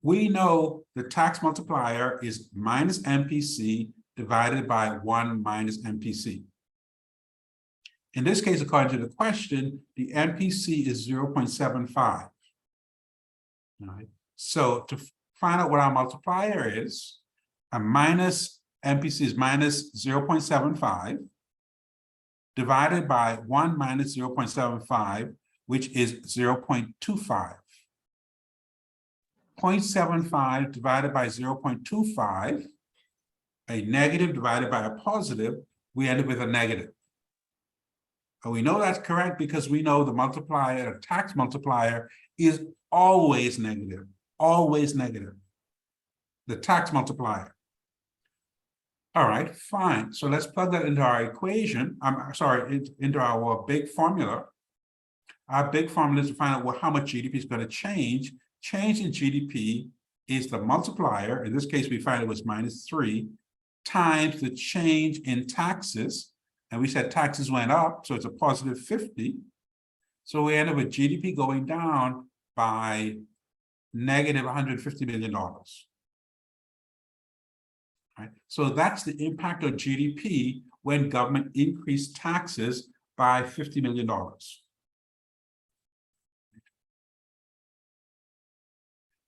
We know the tax multiplier is minus MPC divided by 1 minus MPC. In this case, according to the question, the MPC is 0.75. Right. So to find out what our multiplier is, a minus MPC is minus 0.75 divided by 1 minus 0.75, which is 0.25. 0.75 divided by 0.25, a negative divided by a positive, we end up with a negative. And we know that's correct because we know the multiplier, the tax multiplier, is always negative, the tax multiplier. All right, fine. So let's plug that into our equation. I'm sorry, into our big formula. Our big formula is to find out how much GDP is going to change. Change in GDP is the multiplier. In this case, we find it was -3 times the change in taxes. And we said taxes went up, so it's a positive 50. So we end up with GDP going down by negative $150 million. Right? So that's the impact on GDP when government increased taxes by $50 million.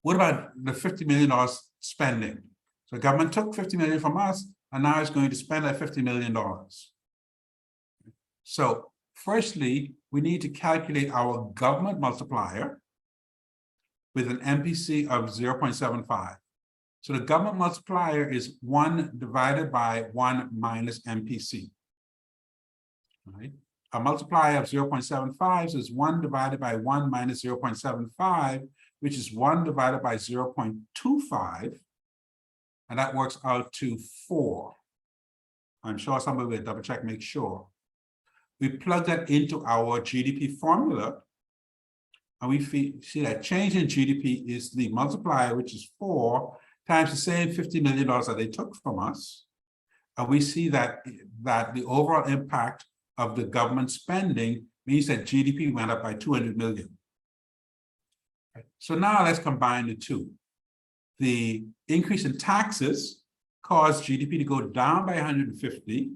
What about the $50 million spending? So government took $50 million from us, and now it's going to spend that $50 million. So firstly, we need to calculate our government multiplier with an MPC of 0.75. So the government multiplier is 1 divided by 1 minus MPC. Right? A multiplier of 0.75 is 1 divided by 1 minus 0.75, which is 1 divided by 0.25, and that works out to 4. I'm sure somebody will double check, make sure. We plug that into our GDP formula, and we see that change in GDP is the multiplier, which is 4, times the same $50 million that they took from us. And we see that the overall impact of the government spending means that GDP went up by 200 million. Right. So now let's combine the two. The increase in taxes caused GDP to go down by 150,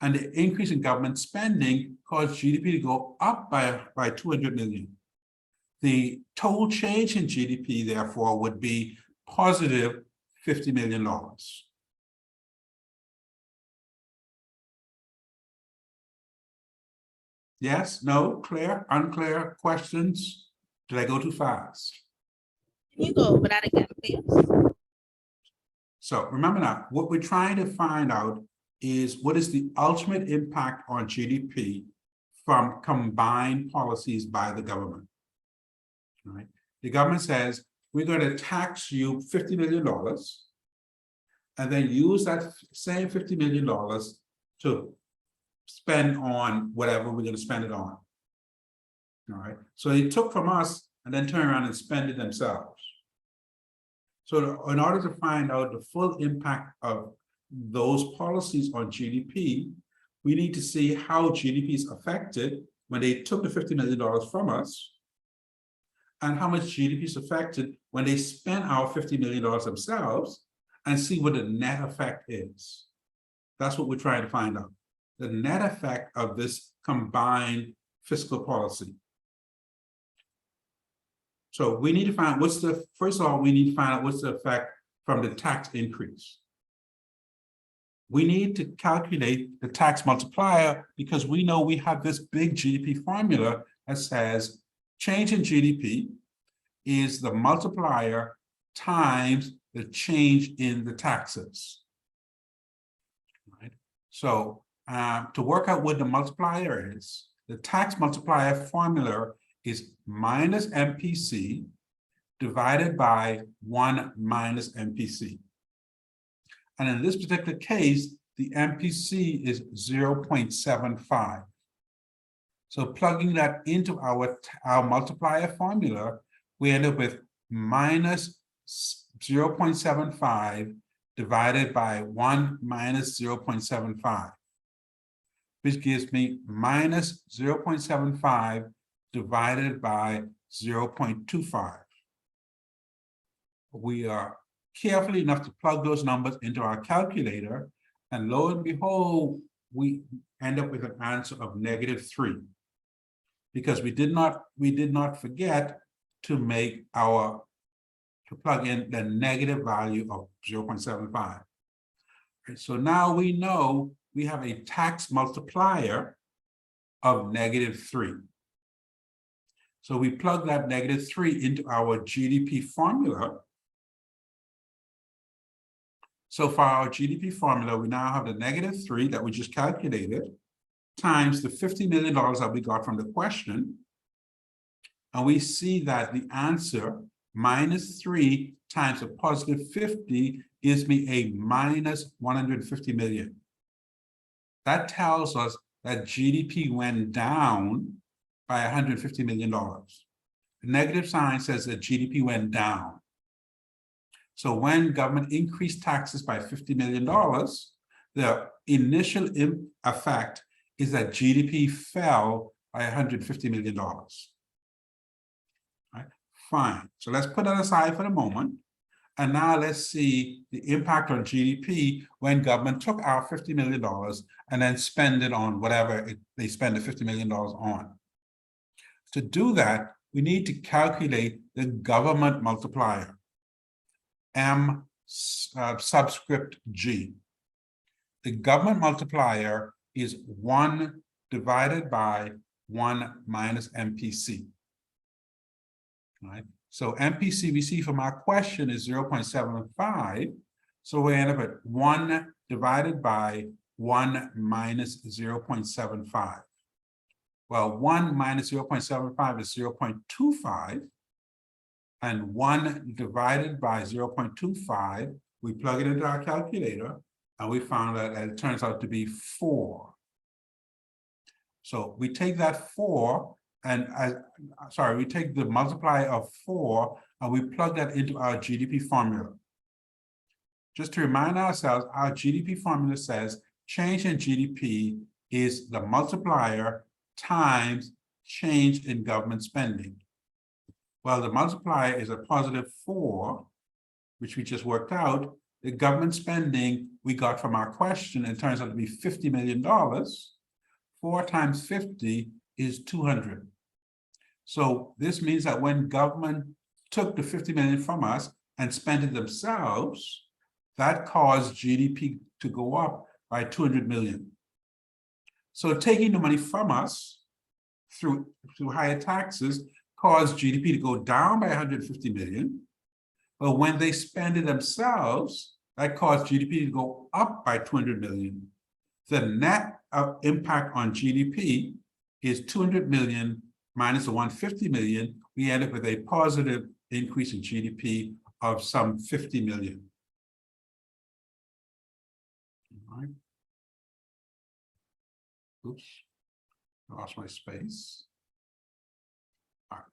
and the increase in government spending caused GDP to go up by 200 million. The total change in GDP, therefore, would be positive $50 million. Yes, no, clear, unclear, questions? Did I go too fast? Can you go over that again, please? So remember now, what we're trying to find out is what is the ultimate impact on GDP from combined policies by the government. All right. The government says, we're going to tax you $50 million and then use that same $50 million to spend on whatever we're going to spend it on. All right. So they took from us and then turn around and spend it themselves. So in order to find out the full impact of those policies on GDP, we need to see how GDP is affected when they took the $50 million from us, and how much GDP is affected when they spend our $50 million themselves, and see what the net effect is. That's what we're trying to find out. The net effect of this combined fiscal policy. So we need to find first of all, we need to find out what's the effect from the tax increase. We need to calculate the tax multiplier because we know we have this big GDP formula that says change in GDP is the multiplier times the change in the taxes. Right? So to work out what the multiplier is, the tax multiplier formula is minus MPC divided by 1 minus MPC. And in this particular case, the MPC is 0.75. So plugging that into our multiplier formula, we end up with minus 0.75 divided by 1 minus 0.75. which gives me minus 0.75 divided by 0.25. We are careful enough to plug those numbers into our calculator, and lo and behold, we end up with an answer of -3, because we did not forget to plug in the negative value of 0.75. Okay, so now we know we have a tax multiplier of -3. So we plug that -3 into our GDP formula. So for our GDP formula, we now have the -3 that we just calculated times the $50 million that we got from the question. And we see that the answer -3 times a +50 gives me a -150 million. That tells us that GDP went down by $150 million. The negative sign says that GDP went down. So when government increased taxes by $50 million, the initial effect is that GDP fell by $150 million. Right? Fine. So let's put that aside for the moment. And now let's see the impact on GDP when government took our $50 million and then spend it on whatever they spend the $50 million on. To do that, we need to calculate the government multiplier, M subscript G. The government multiplier is 1 divided by 1 minus MPC. Right? So MPC we see from our question is 0.75. So we end up at 1 divided by 1 minus 0.75. Well, 1 minus 0.75 is 0.25. And 1 divided by 0.25, we plug it into our calculator, and we found that it turns out to be 4. So we take that 4, and we take the multiplier of 4, and we plug that into our GDP formula. Just to remind ourselves, our GDP formula says change in GDP is the multiplier times change in government spending. Well, the multiplier is a +4, which we just worked out. The government spending we got from our question, it turns out to be $50 million. 4 times 50 is 200. So this means that when government took the 50 million from us and spent it themselves, that caused GDP to go up by 200 million. So taking the money from us through higher taxes caused GDP to go down by 150 million. But when they spend it themselves, that caused GDP to go up by 200 million. The net impact on GDP is 200 million minus the 150 million. We end up with a positive increase in GDP of some 50 million. All right. Oops, I lost my space. All right.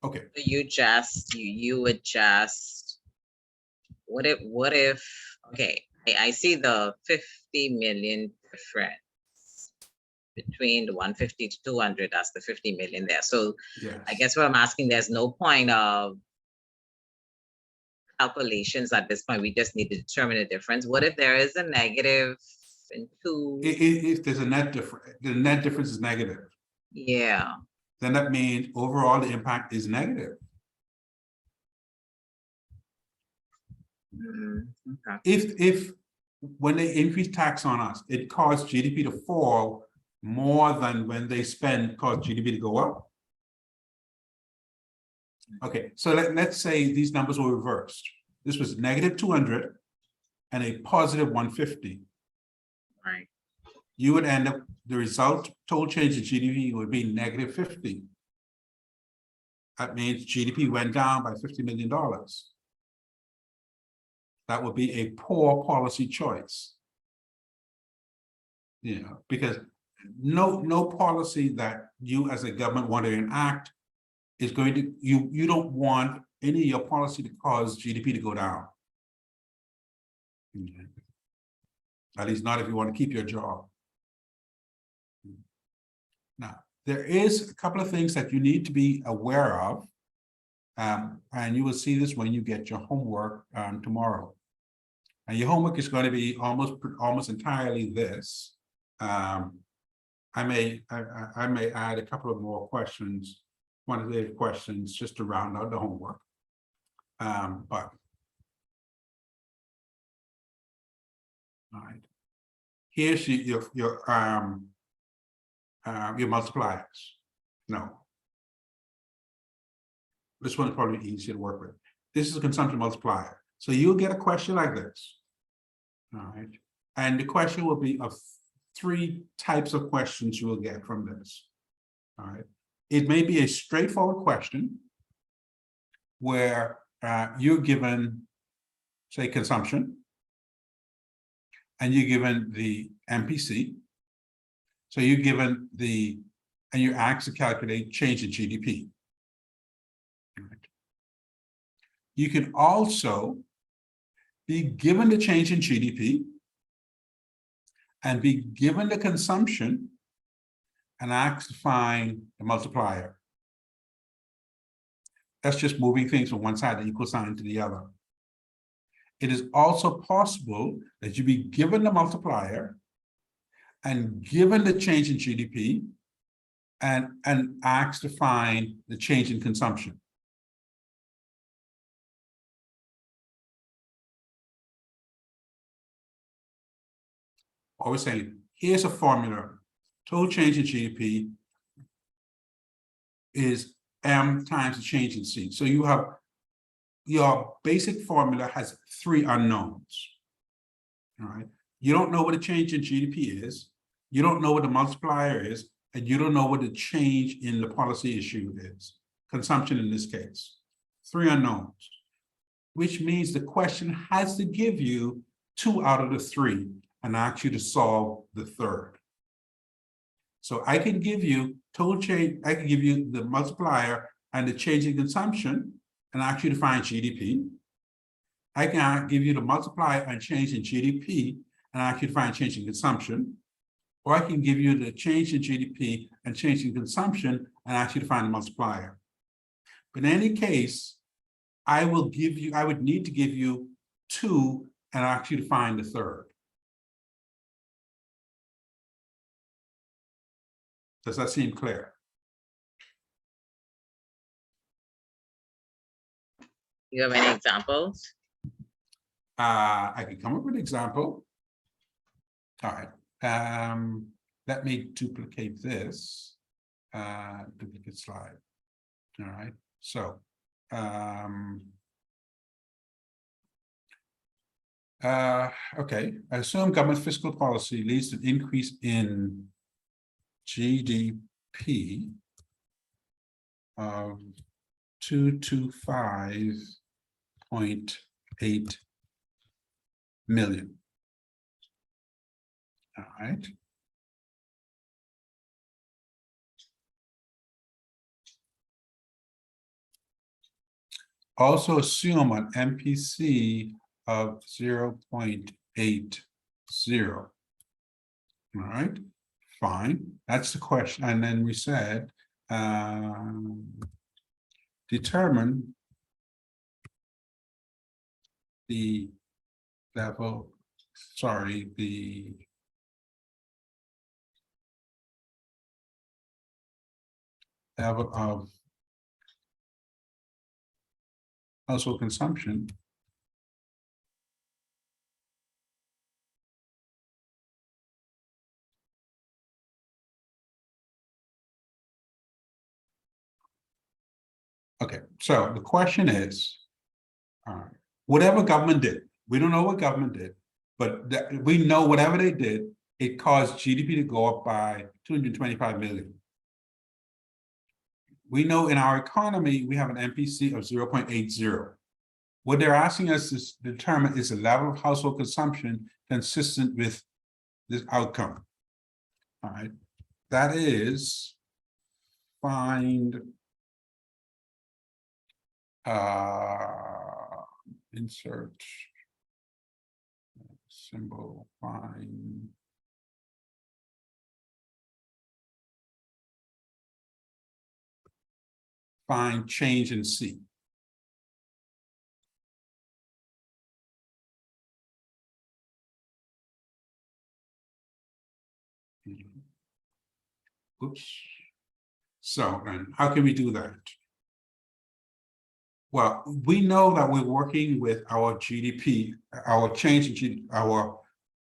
Okay. You would just, what if, okay, I see the 50 million difference between the 150 to 200, that's the 50 million there. So Yes. I guess what I'm asking, there's no point of calculations at this point. We just need to determine the difference. What if there is a negative in 2? If there's a net difference, the net difference is negative. Yeah. Then that means overall the impact is negative. Okay. If when they increase tax on us, it caused GDP to fall more than when they spend caused GDP to go up. Okay, so let's say these numbers were reversed. This was negative 200 and a positive 150. Right. You would end up, the result, total change in GDP would be negative 50. That means GDP went down by $50 million. That would be a poor policy choice. You know, because no policy that you as a government want to enact is going to, you don't want any of your policy to cause GDP to go down. At least not if you want to keep your job. Now, there is a couple of things that you need to be aware of. And you will see this when you get your homework tomorrow. And your homework is going to be almost entirely this. I may add a couple of more questions, quantitative questions, just to round out the homework. But all right, here's your multipliers. No, this one's probably easier to work with. This is a consumption multiplier. So you'll get a question like this. All right, and the question will be of 3 types of questions you will get from this. All right, it may be a straightforward question where you're given, say, consumption, and you're given the MPC. So you're given and you're asked to calculate change in GDP. All right. You can also be given the change in GDP and be given the consumption and asked to find the multiplier. That's just moving things from one side of the equal sign to the other. It is also possible that you be given the multiplier and given the change in GDP and asked to find the change in consumption. Always saying, here's a formula. Total change in GDP is M times the change in C. So you have your basic formula has 3 unknowns. All right. You don't know what the change in GDP is. You don't know what the multiplier is, and you don't know what the change in the policy issue is. Consumption in this case. 3 unknowns, which means the question has to give you 2 out of the 3 and ask you to solve the 3rd. So I can give you total change, I can give you the multiplier and the change in consumption and ask you to find GDP. I can give you the multiplier and change in GDP and ask you to find change in consumption. Or I can give you the change in GDP and change in consumption and ask you to find the multiplier. But in any case, I would need to give you 2 and ask you to find the 3rd. Does that seem clear? You have any examples? I can come up with an example. All right. Let me duplicate this. Duplicate slide. All right. So okay. I assume government fiscal policy leads to an increase in GDP of 225.8 million. All right. Also assume an MPC of 0.80. All right. Fine, that's the question. And then we said, determine the level, the level of household consumption Okay, so the question is, whatever government did, we don't know what government did, but we know whatever they did, it caused GDP to go up by 225 million. We know in our economy, we have an MPC of 0.80. What they're asking us to determine is the level of household consumption consistent with this outcome. All right, that is find insert symbol, find find change in C. Oops. So, and how can we do that? Well, we know that we're working with our GDP, our change in our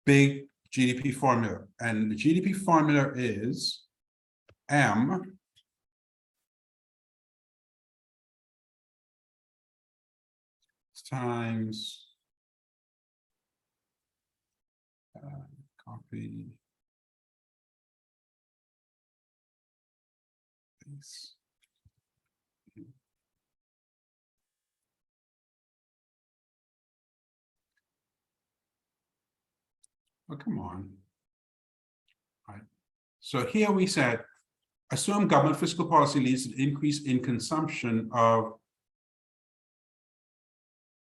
big GDP formula, and the GDP formula is M times copy this. Oh, come on. All right. So here we said, assume government fiscal policy leads to an increase in consumption of.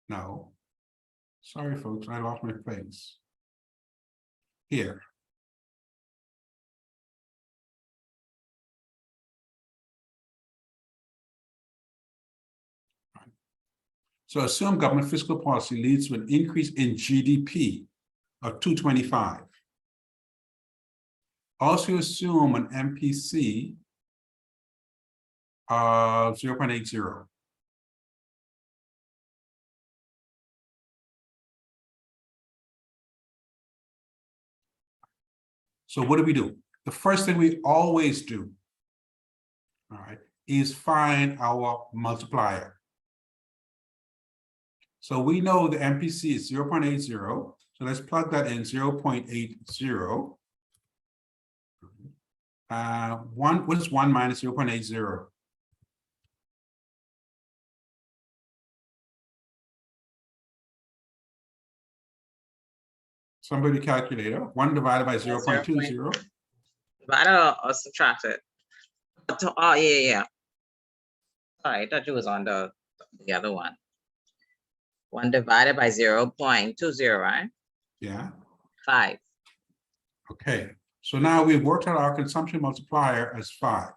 No. Sorry, folks, I lost my place. Here. So assume government fiscal policy leads to an increase in GDP of 225. Also assume an MPC of 0.80. So what do? The first thing we always do, all right, is find our multiplier. So we know the MPC is 0.80. So let's plug that in 0.80. What is 1 minus 0.80? Somebody calculator. 1 divided by 0.20. Divide or subtract it. Oh, yeah. Sorry, I thought you was on the other one. 1 divided by 0.20, right? Yeah. 5. Okay. So now we've worked out our consumption multiplier as 5.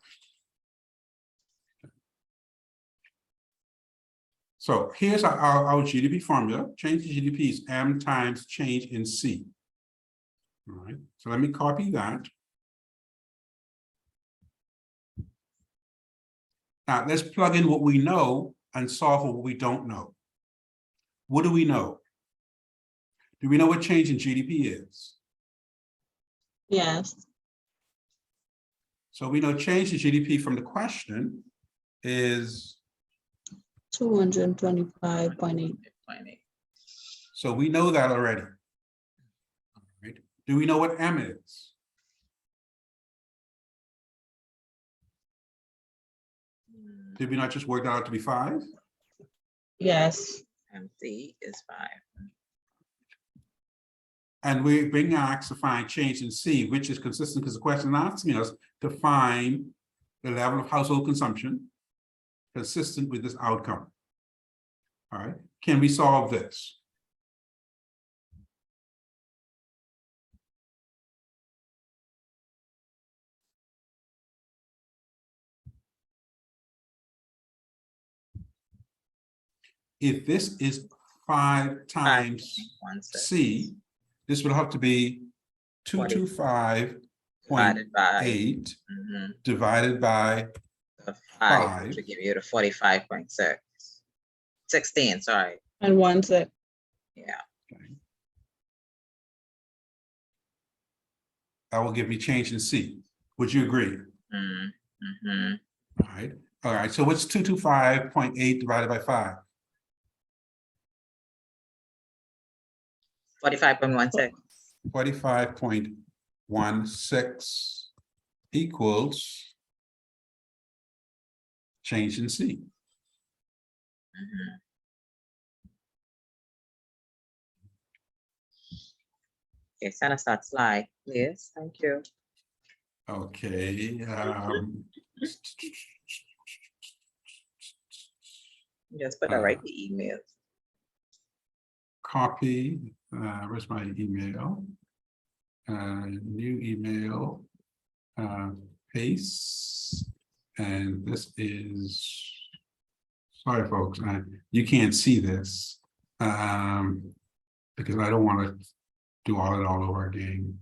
So here's our GDP formula. Change in GDP is M times change in C. All right. So let me copy that. Now let's plug in what we know and solve for what we don't know. What do we know? Do we know what change in GDP is? Yes. So we know change in GDP from the question is 225.8. So we know that already. All right. Do we know what M is? Did we not just work that out to be 5? Yes. MC is 5. And we're being asked to find change in C, which is consistent because the question asking us to find the level of household consumption consistent with this outcome. All right. Can we solve this? If this is 5 times 1 C, this would have to be 225.8 divided by 5 to give you the 45.6. 16, sorry. And 1 sec. Yeah. Okay. That will give me change in C. Would you agree? All right. All right. So what's 225.8 divided by 5? 45.16. 45.16 equals change in C. Okay, send us that slide, please. Thank you. Okay. Just put the right email. Copy. Where's my email? New email. Paste. And this is Sorry, folks, you can't see this because I don't want to do all over again.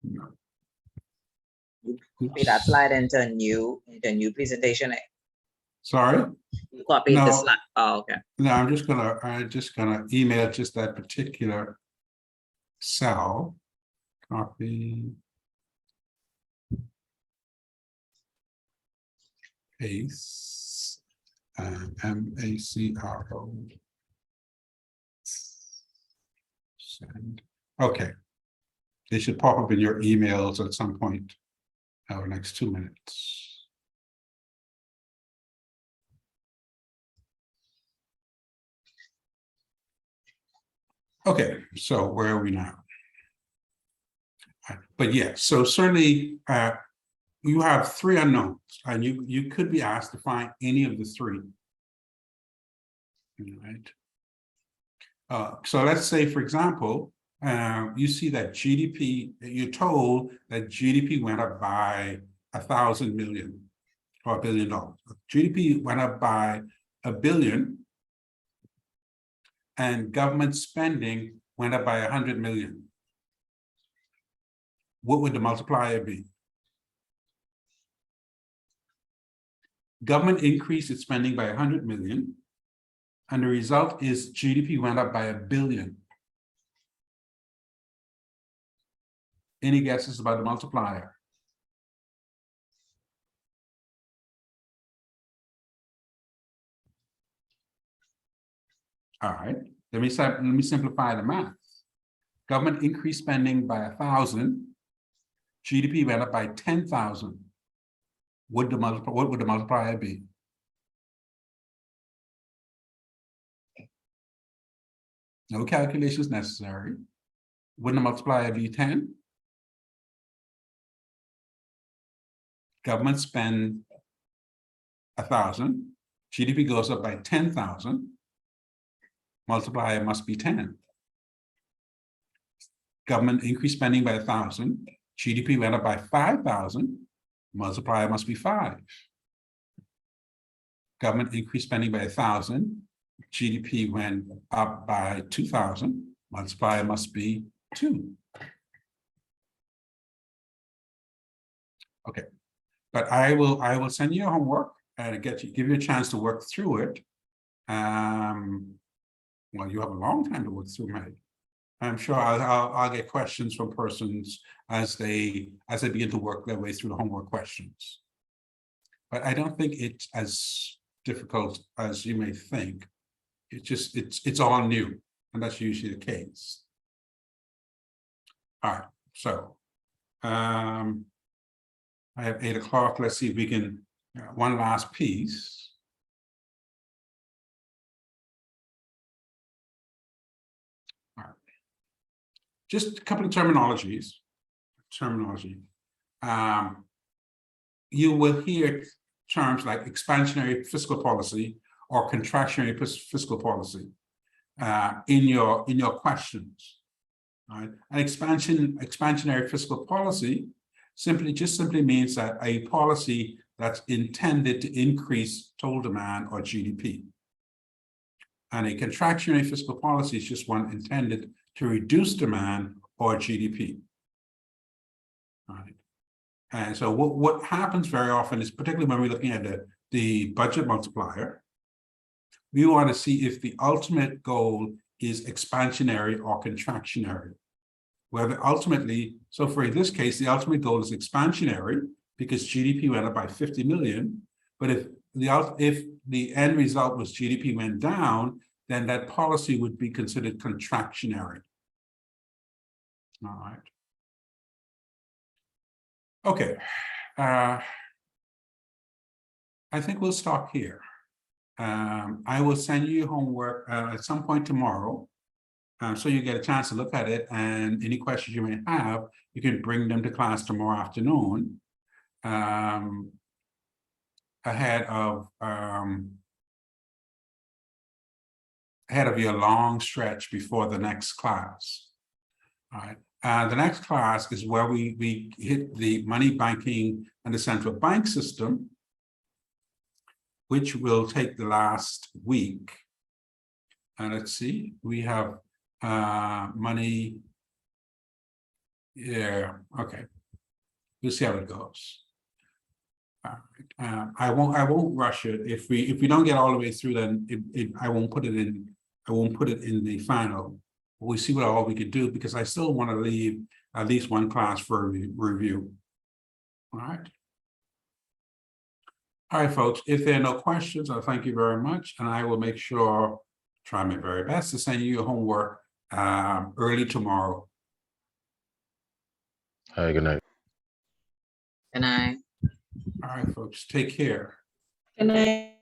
No. Copy that slide into a new presentation. Sorry? You copy the No. slide. Oh, okay. No, I'm just gonna email just that particular cell. Copy. Paste. MACRO. Send. Okay. They should pop up in your emails at some point over the next 2 minutes. Okay, so where are we now? But yeah, so certainly you have 3 unknowns, and you could be asked to find any of the 3. Right. So let's say, for example, you see that GDP, you're told that GDP went up by 1,000 million or $1 billion. GDP went up by $1 billion, and government spending went up by 100 million. What would the multiplier be? Government increased its spending by 100 million, and the result is GDP went up by $1 billion. Any guesses about the multiplier? All right, let me simplify the math. Government increased spending by 1,000, GDP went up by 10,000. What would the multiplier be? No calculations necessary. Wouldn't the multiplier be 10? Government spend 1,000, GDP goes up by 10,000. Multiplier must be 10. Government increased spending by 1,000, GDP went up by 5,000. Multiplier must be 5. Government increased spending by 1,000, GDP went up by 2,000. Multiplier must be 2. Okay, but I will send you homework and give you a chance to work through it. Well, you have a long time to work through, Meg. I'm sure I'll get questions from persons as they begin to work their way through the homework questions. But I don't think it's as difficult as you may think. It's all new, and that's usually the case. All right, so I have 8 o'clock. Let's see if we can one last piece. Just a couple of terminologies. You will hear terms like expansionary fiscal policy or contractionary fiscal policy in your questions. Right? An expansionary fiscal policy simply means that a policy that's intended to increase total demand or GDP. And a contractionary fiscal policy is just one intended to reduce demand or GDP. All right. And so what happens very often is, particularly when we're looking at the budget multiplier, we want to see if the ultimate goal is expansionary or contractionary. Whether ultimately, so for this case, the ultimate goal is expansionary because GDP went up by 50 million. But if the end result was GDP went down, then that policy would be considered contractionary. All right. Okay. I think we'll stop here. I will send you homework at some point tomorrow, so you get a chance to look at it, and any questions you may have, you can bring them to class tomorrow afternoon, ahead of your long stretch before the next class. All right. The next class is where we hit the money banking and the central bank system. which will take the last week. And let's see, we have money. Yeah, okay. We'll see how it goes. All right. I won't rush it. If we don't get all the way through, then I won't put it in. I won't put it in the final. We'll see what all we could do, because I still want to leave at least one class for a review. All right. All right, folks. If there are no questions, I'll thank you very much, and I will make sure, try my very best to send you your homework early tomorrow. All right, good night. And I. All right, folks. Take care. Good night.